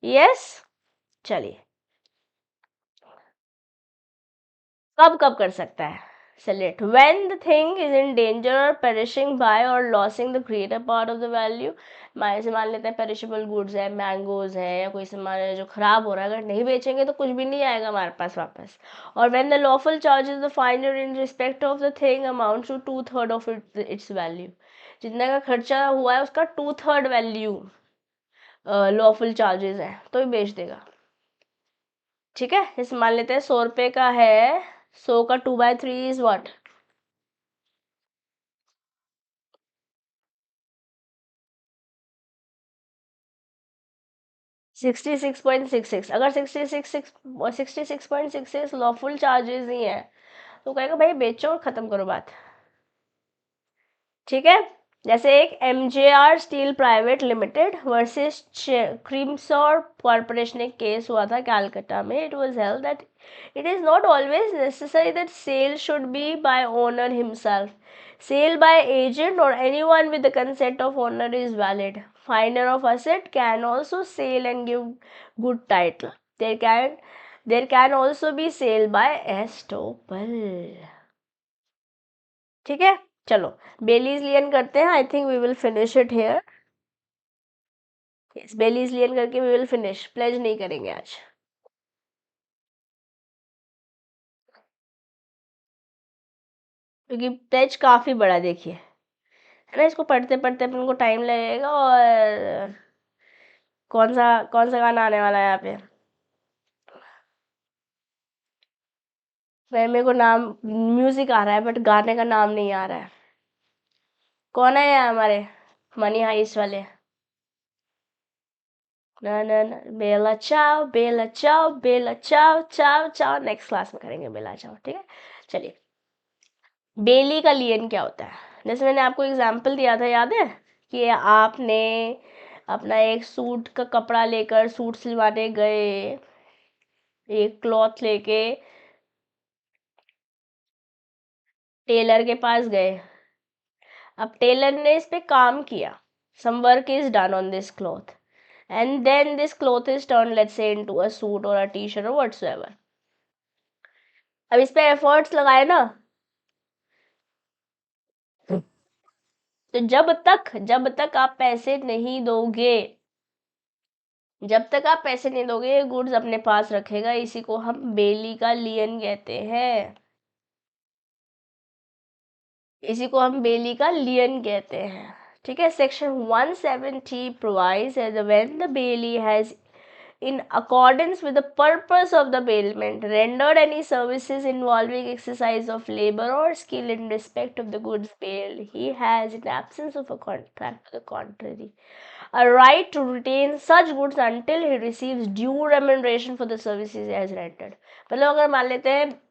Yes, चलिए, कब कब कर सकता है? Select when the thing is in danger or perishing by or losing the greater part of the value. से मान लेते हैं पेरिशेबल गुड्स है, मैंगोज है या कोई सामान है जो खराब हो रहा है, अगर नहीं बेचेंगे तो कुछ भी नहीं आएगा हमारे पास वापस। और when the lawful charges the finder in respect of the thing amounts to 2/3 of its value, जितना का खर्चा हुआ है उसका 2/3 वैल्यू लॉफुल चार्जेस है तो ही बेच देगा, ठीक है। जैसे मान लेते हैं 100 रुपये का है, 100 का 2/3 इज व्हाट? 66.66, अगर 66.66 लॉफुल चार्जेस ही है तो कहेगा भाई बेचो और ख़त्म करो बात। ठीक है, जैसे एक MJR steel private limited versus क्रीमसोर कॉर्पोरेशन एक केस हुआ था कैलकाटा में। It was held that it is not always necessary that sale should be by owner himself. Sale by agent or anyone with the consent of owner is valid. Finder of asset can also sell and give good title. There can also be sale by estoppel. ठीक है, चलो बेलीज lien करते हैं. I think we will finish it here. Yes, bailee's lien करके we will finish. Pledge नहीं करेंगे आज क्योंकि प्लेज काफ़ी बड़ा देखिए है ना. इसको पढ़ते पढ़ते अपन को टाइम लगेगा. और कौन सा गाना आने वाला है यहाँ पे. मेरे को नाम म्यूजिक आ रहा है बट गाने का नाम नहीं आ रहा है. कौन है यहाँ हमारे मनी हाइस्ट वाले. ना ना ना, बेला चाओ बेला चाओ बेला चाओ चाओ चाओ. नेक्स्ट क्लास में करेंगे बेला चाओ. ठीक है, चलिए. बेली का लियन क्या होता है. जैसे मैंने आपको एग्जाम्पल दिया था, याद है कि आपने अपना एक सूट का कपड़ा लेकर सूट सिलवाने गए. एक क्लॉथ लेके टेलर के पास गए. अब टेलर ने इस पे काम किया. some work is done on this cloth and then this cloth is turned, let's say, into a suit or a t-shirt or whatsoever. अब इस पे एफर्ट्स लगाए ना. तो जब तक आप पैसे नहीं दोगे, ये गुड्स अपने पास रखेगा. इसी को हम बेली का लियन कहते हैं. ठीक है. Section 170 provides that when the bailee has, in accordance with the purpose of the bailment, rendered any services involving exercise of labor or skill in respect of the goods bailed, he has, in absence of a contract to the contrary, a right to retain such goods until he receives due remuneration for the services he has rendered. मतलब अगर मान लेते हैं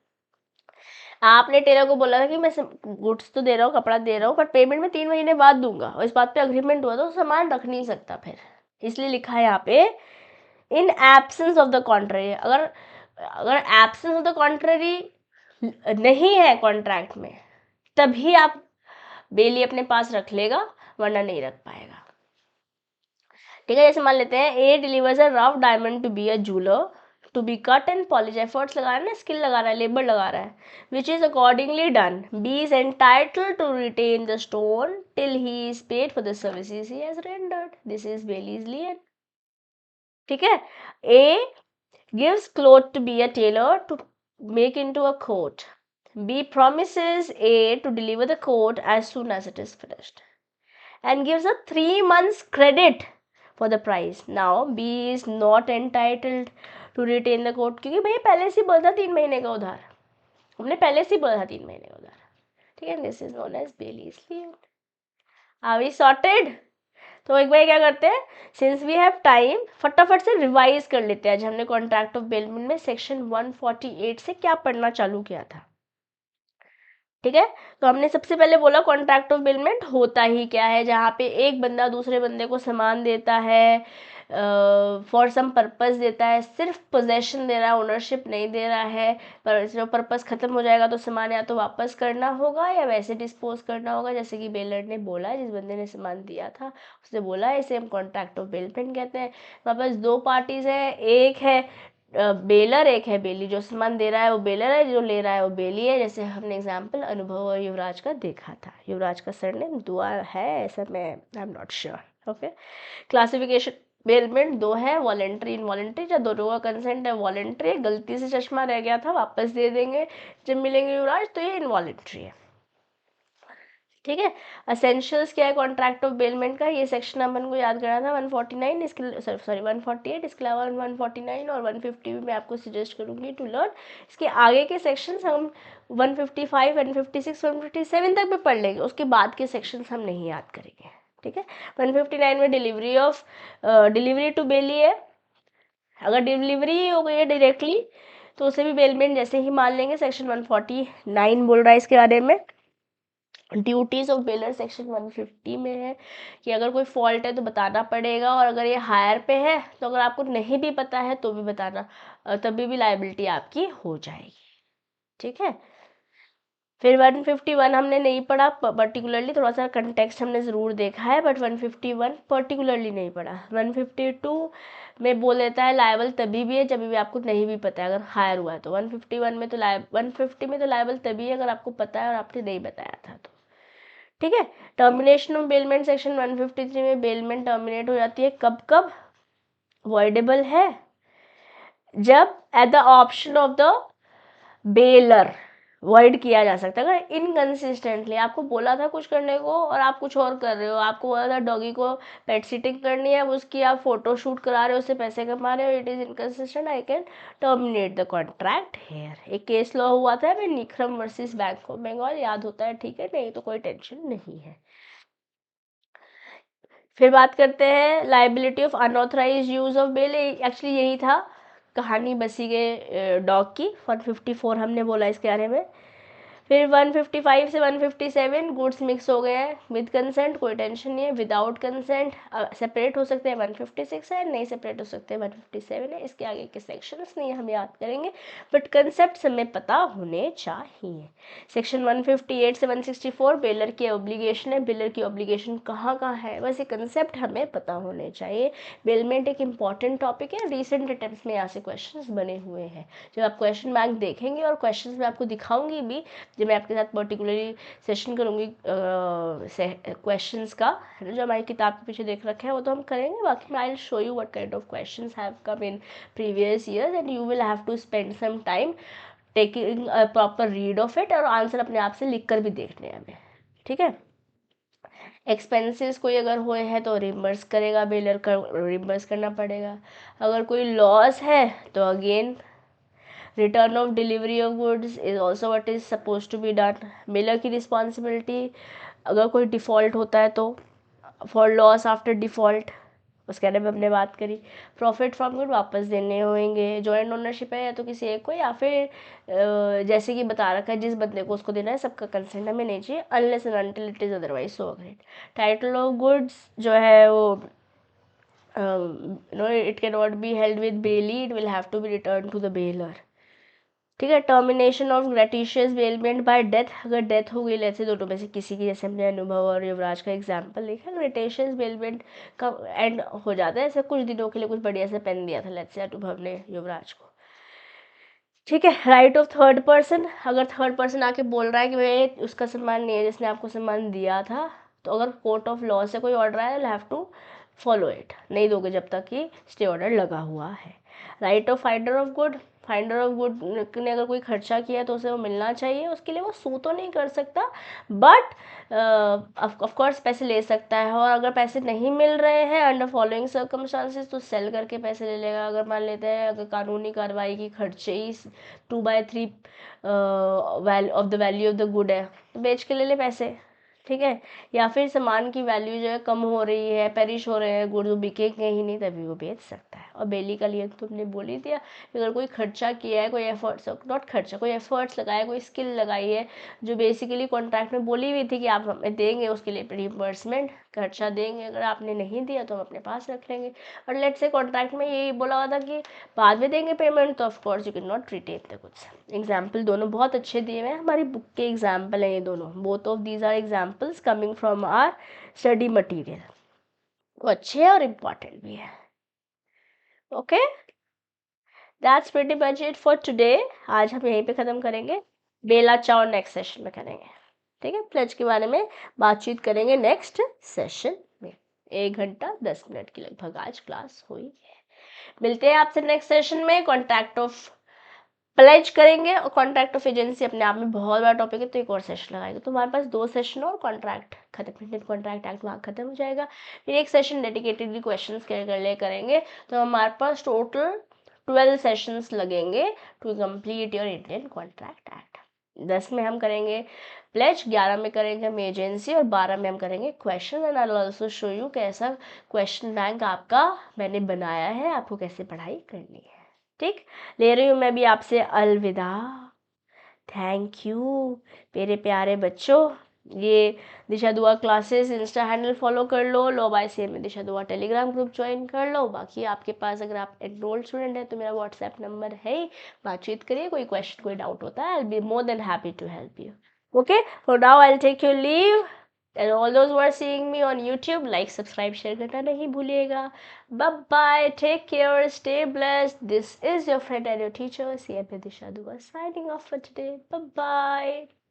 आपने Taylor को बोला था कि मैं गुड्स तो दे रहा हूँ, कपड़ा दे रहा हूँ, बट पेमेंट में 3 महीने बाद दूंगा, और इस बात पे अग्रीमेंट हुआ तो सामान रख नहीं सकता फिर. इसलिए लिखा है यहाँ पे in absence of the contrary. अगर एब्सेंस ऑफ द कॉन्ट्ररी नहीं है कॉन्ट्रैक्ट में, तभी आप बेली अपने पास रख लेगा, वरना नहीं रख पाएगा. ठीक है, जैसे मान लेते हैं A delivers a rough diamond to B a jeweller to be cut and polish. Efforts लगा रहा है ना, स्किल लगा रहा है, लेबर लगा रहा है, which is accordingly done. B is entitled to retain the stone till he is paid for the services he has rendered. This is bailee's lien. ठीक है. ए gives cloth to be a tailor to make into a coat. B promises A to deliver the coat as soon as it is finished and gives a 3 months credit for the price. Now B is not entitled to retain the coat क्योंकि भैया पहले से बोला था 3 महीने का उधार. हमने पहले से बोला था 3 महीने का उधार. ठीक है. This is known as bailee's lien. Are we sorted. तो एक बार क्या करते हैं, सिंस वी हैव टाइम, फटाफट से रिवाइज कर लेते हैं. आज हमने कॉन्ट्रैक्ट ऑफ बेलमेंट में सेक्शन 148 से क्या पढ़ना चालू किया था. ठीक है. तो हमने सबसे पहले बोला कॉन्ट्रैक्ट ऑफ बेलमेंट होता ही क्या है. जहाँ पे एक बंदा दूसरे बंदे को सामान देता है, फॉर सम पर्पस देता है, सिर्फ पोजेशन दे रहा है, ओनरशिप नहीं दे रहा है. पर जब पर्पस खत्म हो जाएगा तो सामान या तो वापस करना होगा या वैसे डिस्पोज करना होगा. जैसे कि बेलर ने बोला, जिस बंदे ने सामान दिया था उसने बोला, इसे हम कॉन्ट्रैक्ट ऑफ बेलमेंट कहते हैं. वहाँ पास 2 पार्टीज हैं, एक है बेलर, एक है बेली. जो सामान दे रहा है वो बेलर है, जो ले रहा है वो बेली है. जैसे हमने एग्जाम्पल अनुभव और युवराज का देखा था. युवराज का सरनेम दुआ है, ऐसा मैं I am not sure. Okay. Classification bailment 2 है, वॉलेंट्री इनवॉलेंट्री. जब दोनों का कंसेंट है वॉलेंट्री. गलती से चश्मा रह गया था, वापस दे देंगे जब मिलेंगे युवराज, तो ये इनवॉलेंट्री है. ठीक है. असेंशियल्स क्या है कॉन्ट्रैक्ट ऑफ बेलमेंट का, ये सेक्शन अपन को याद करना था. 149 इसके सॉरी 148, इसके अलावा 149 और 150 भी मैं आपको सजेस्ट करूंगी टू लर्न. इसके आगे के सेक्शंस हम 155, 156, 157 तक भी पढ़ लेंगे. उसके बाद के सेक्शंस हम नहीं याद करेंगे. ठीक है. 159 में डिलीवरी टू बेली है. अगर डिलीवरी ही हो गई है डायरेक्टली तो उसे भी बेलमेंट जैसे ही मान लेंगे। सेक्शन 149 बोल रहा है इसके बारे में। ड्यूटीज ऑफ बेलर सेक्शन 150 में है कि अगर कोई फॉल्ट है तो बताना पड़ेगा, और अगर ये हायर पे है तो अगर आपको नहीं भी पता है तो भी बताना, तभी भी लाइबिलिटी आपकी हो जाएगी। ठीक है। फिर 151 हमने नहीं पढ़ा पर्टिकुलरली, थोड़ा सा कंटेक्स्ट हमने ज़रूर देखा है, बट 151 पर्टिकुलरली नहीं पढ़ा। 152 में बोल देता है लायबल तभी भी है जब भी आपको नहीं भी पता है, अगर हायर हुआ है तो। 151 में तो 150 में तो लायबल तभी है अगर आपको पता है और आपने नहीं बताया था तो। ठीक है। टर्मिनेशन ऑफ बेलमेंट सेक्शन 153 में बेलमेंट टर्मिनेट हो जाती है कब कब? वॉइडेबल है जब at the option of the baler void किया जा सकता है। अगर इनकन्सिस्टेंटली आपको बोला था कुछ करने को और आप कुछ और कर रहे हो, आपको बोला था डॉगी को पेट सिटिंग करनी है, उसकी आप फोटो शूट करा रहे हो, उससे पैसे कमा रहे हो, it is inconsistent, I can terminate the contract here. एक केस लॉ हुआ था अभी निखरम वर्सेस बैंक ऑफ बंगाल, याद होता है? ठीक है, नहीं तो कोई टेंशन नहीं है। फिर बात करते हैं liability of unauthorised use of bail. Actually यही था कहानी बसी के डॉग की। 154 हमने बोला इसके बारे में। फिर 155 से 157 गुड्स मिक्स हो गए हैं विद कंसेंट, कोई टेंशन नहीं है। विदाउट कंसेंट सेपरेट हो सकते हैं, 156 है, नहीं सेपरेट हो सकते हैं, 157 है। इसके आगे के सेक्शंस नहीं हम याद करेंगे, बट कंसेप्ट हमें पता होने चाहिए। सेक्शन 158 से 164 बेलर की ऑब्लिगेशन है। बेलर की ऑब्लिगेशन कहाँ कहाँ है, बस ये कंसेप्ट हमें पता होने चाहिए। बेलमेंट एक इंपॉर्टेंट टॉपिक है, रिसेंट अटेम्प्ट्स में यहाँ से क्वेश्चंस बने हुए हैं। जब आप क्वेश्चन बैंक देखेंगे और क्वेश्चंस में आपको दिखाऊंगी भी, जब मैं आपके साथ पर्टिकुलरली सेशन करूँगी क्वेश्चंस का, है ना, जो हमारी किताब के पीछे देख रखे हैं वो तो हम करेंगे। बाकी मैं I will show you what kind of questions have come in previous years and you will have to spend some time taking a proper read of it, और आंसर अपने आप से लिख कर भी देखने हैं हमें। ठीक है। एक्सपेंसेस कोई अगर हुए हैं तो रिम्बर्स करेगा बेलर, रिम्बर्स करना पड़ेगा। अगर कोई लॉस है तो again return of delivery of goods is also what is suppose to be done. Bailor की रिस्पॉन्सिबिलिटी अगर कोई डिफ़ॉल्ट होता है तो फॉर लॉस आफ्टर डिफ़ॉल्ट, उसके बारे में हमने बात करी। प्रॉफिट फ्रॉम गुड वापस देने होंगे। जॉइंट ओनरशिप है या तो किसी एक को, या फिर जैसे कि बता रखा है जिस बंदे को उसको देना है सबका कंसेंट हमें नहीं चाहिए, unless and until it is otherwise so agreed. Title of goods जो है वो no it can not be held with bailee, it will have to be return to the bailor. ठीक है। Termination of gratuitous bailment by death, अगर death हो गई let's say दोनों में से किसी की, जैसे हमने अनुभव और युवराज का एग्जांपल देखा, ग्रेटिशियस बेलमेंट का एंड हो जाता है। ऐसे कुछ दिनों के लिए कुछ बढ़िया से पेन दिया था लेट्स से अनुभव ने युवराज को। ठीक है। राइट ऑफ थर्ड पर्सन, अगर थर्ड पर्सन आके बोल रहा है कि भाई उसका सम्मान नहीं है जिसने आपको सम्मान दिया था, तो अगर कोर्ट ऑफ लॉ से कोई ऑर्डर आया तो हैव टू फॉलो इट, नहीं दोगे जब तक कि स्टे ऑर्डर लगा हुआ है। Right of finder of good, finder of good ने अगर कोई खर्चा किया तो उसे वो मिलना चाहिए। उसके लिए वो सू तो नहीं कर सकता, बट ऑफ कोर्स पैसे ले सकता है। और अगर पैसे नहीं मिल रहे हैं अंडर फॉलोइंग सर्कमस्टांसेस तो सेल करके पैसे ले लेगा। अगर मान लेते हैं अगर कानूनी कार्रवाई की खर्चे ही 2/3 of the value of the good है तो बेच के ले ले पैसे। ठीक है। या फिर सामान की वैल्यू जो है कम हो रही है, पेरिश हो रहे हैं गुड, वो बिकेंगे ही नहीं, तभी वो बेच सकता है। और बेली का लिए तो तुमने बोल ही दिया, अगर कोई खर्चा किया है, कोई एफर्ट्स, नॉट खर्चा, कोई एफर्ट्स लगाया, कोई स्किल लगाई है जो बेसिकली कॉन्ट्रैक्ट में बोली हुई थी कि आप हमें देंगे, उसके लिए रिम्बर्समेंट खर्चा देंगे। अगर आपने नहीं दिया तो हम अपने पास रख लेंगे। और लेट्स से कॉन्ट्रैक्ट में यही बोला हुआ था कि बाद में देंगे पेमेंट, तो of course you can not retain the goods. Example दोनों बहुत अच्छे दिए हुए हैं, हमारी बुक के एग्जाम्पल हैं ये दोनों। Both of these are examples coming from our study material, वो अच्छे हैं और इम्पॉर्टेंट भी है। Okay, that's pretty much it for today. आज हम यहीं पे ख़त्म करेंगे, बेला चाव नेक्स्ट सेशन में करेंगे। ठीक है। प्लेज के बारे में बातचीत करेंगे नेक्स्ट सेशन में। 1 घंटा 10 मिनट की लगभग आज क्लास हुई है। मिलते हैं आपसे नेक्स्ट सेशन में। कॉन्ट्रैक्ट ऑफ प्लेज करेंगे, और कॉन्ट्रैक्ट ऑफ एजेंसी अपने आप में बहुत बड़ा टॉपिक है, तो एक और सेशन लगाएंगे। तो हमारे पास 2 सेशन और कॉन्ट्रैक्ट खत्म, इंडियन कॉन्ट्रैक्ट एक्ट वहाँ खत्म हो जाएगा। फिर एक सेशन डेडिकेटेडली क्वेश्चन करेंगे, तो हमारे पास टोटल 12 सेशंस लगेंगे to complete your Indian contract act. 10 में हम करेंगे प्लेज, 11 में करेंगे हम एजेंसी और 12 में हम करेंगे question. And I will also show you कैसा क्वेश्चन बैंक आपका मैंने बनाया है, आपको कैसे पढ़ाई करनी है। ठीक, ले रही हूँ मैं भी आपसे अलविदा। थैंक यू मेरे प्यारे बच्चों। ये दिशा दुआ क्लासेस इंस्टा हैंडल फॉलो कर लो, लो बाय से में दिशा दुआ टेलीग्राम ग्रुप ज्वाइन कर लो। बाकी आपके पास अगर आप एनरोल्ड स्टूडेंट है तो मेरा व्हाट्सएप नंबर है ही, बातचीत करिए, कोई क्वेश्चन कोई डाउट होता है, I will be more than happy to help you. Okay, for now I will take your leave and all those who are seeing me on YouTube, like subscribe share करना नहीं भूलिएगा। Bye bye, take care, stay blessed. This is your friend and your teacher CMA Disha Dua signing off for today. Bye bye.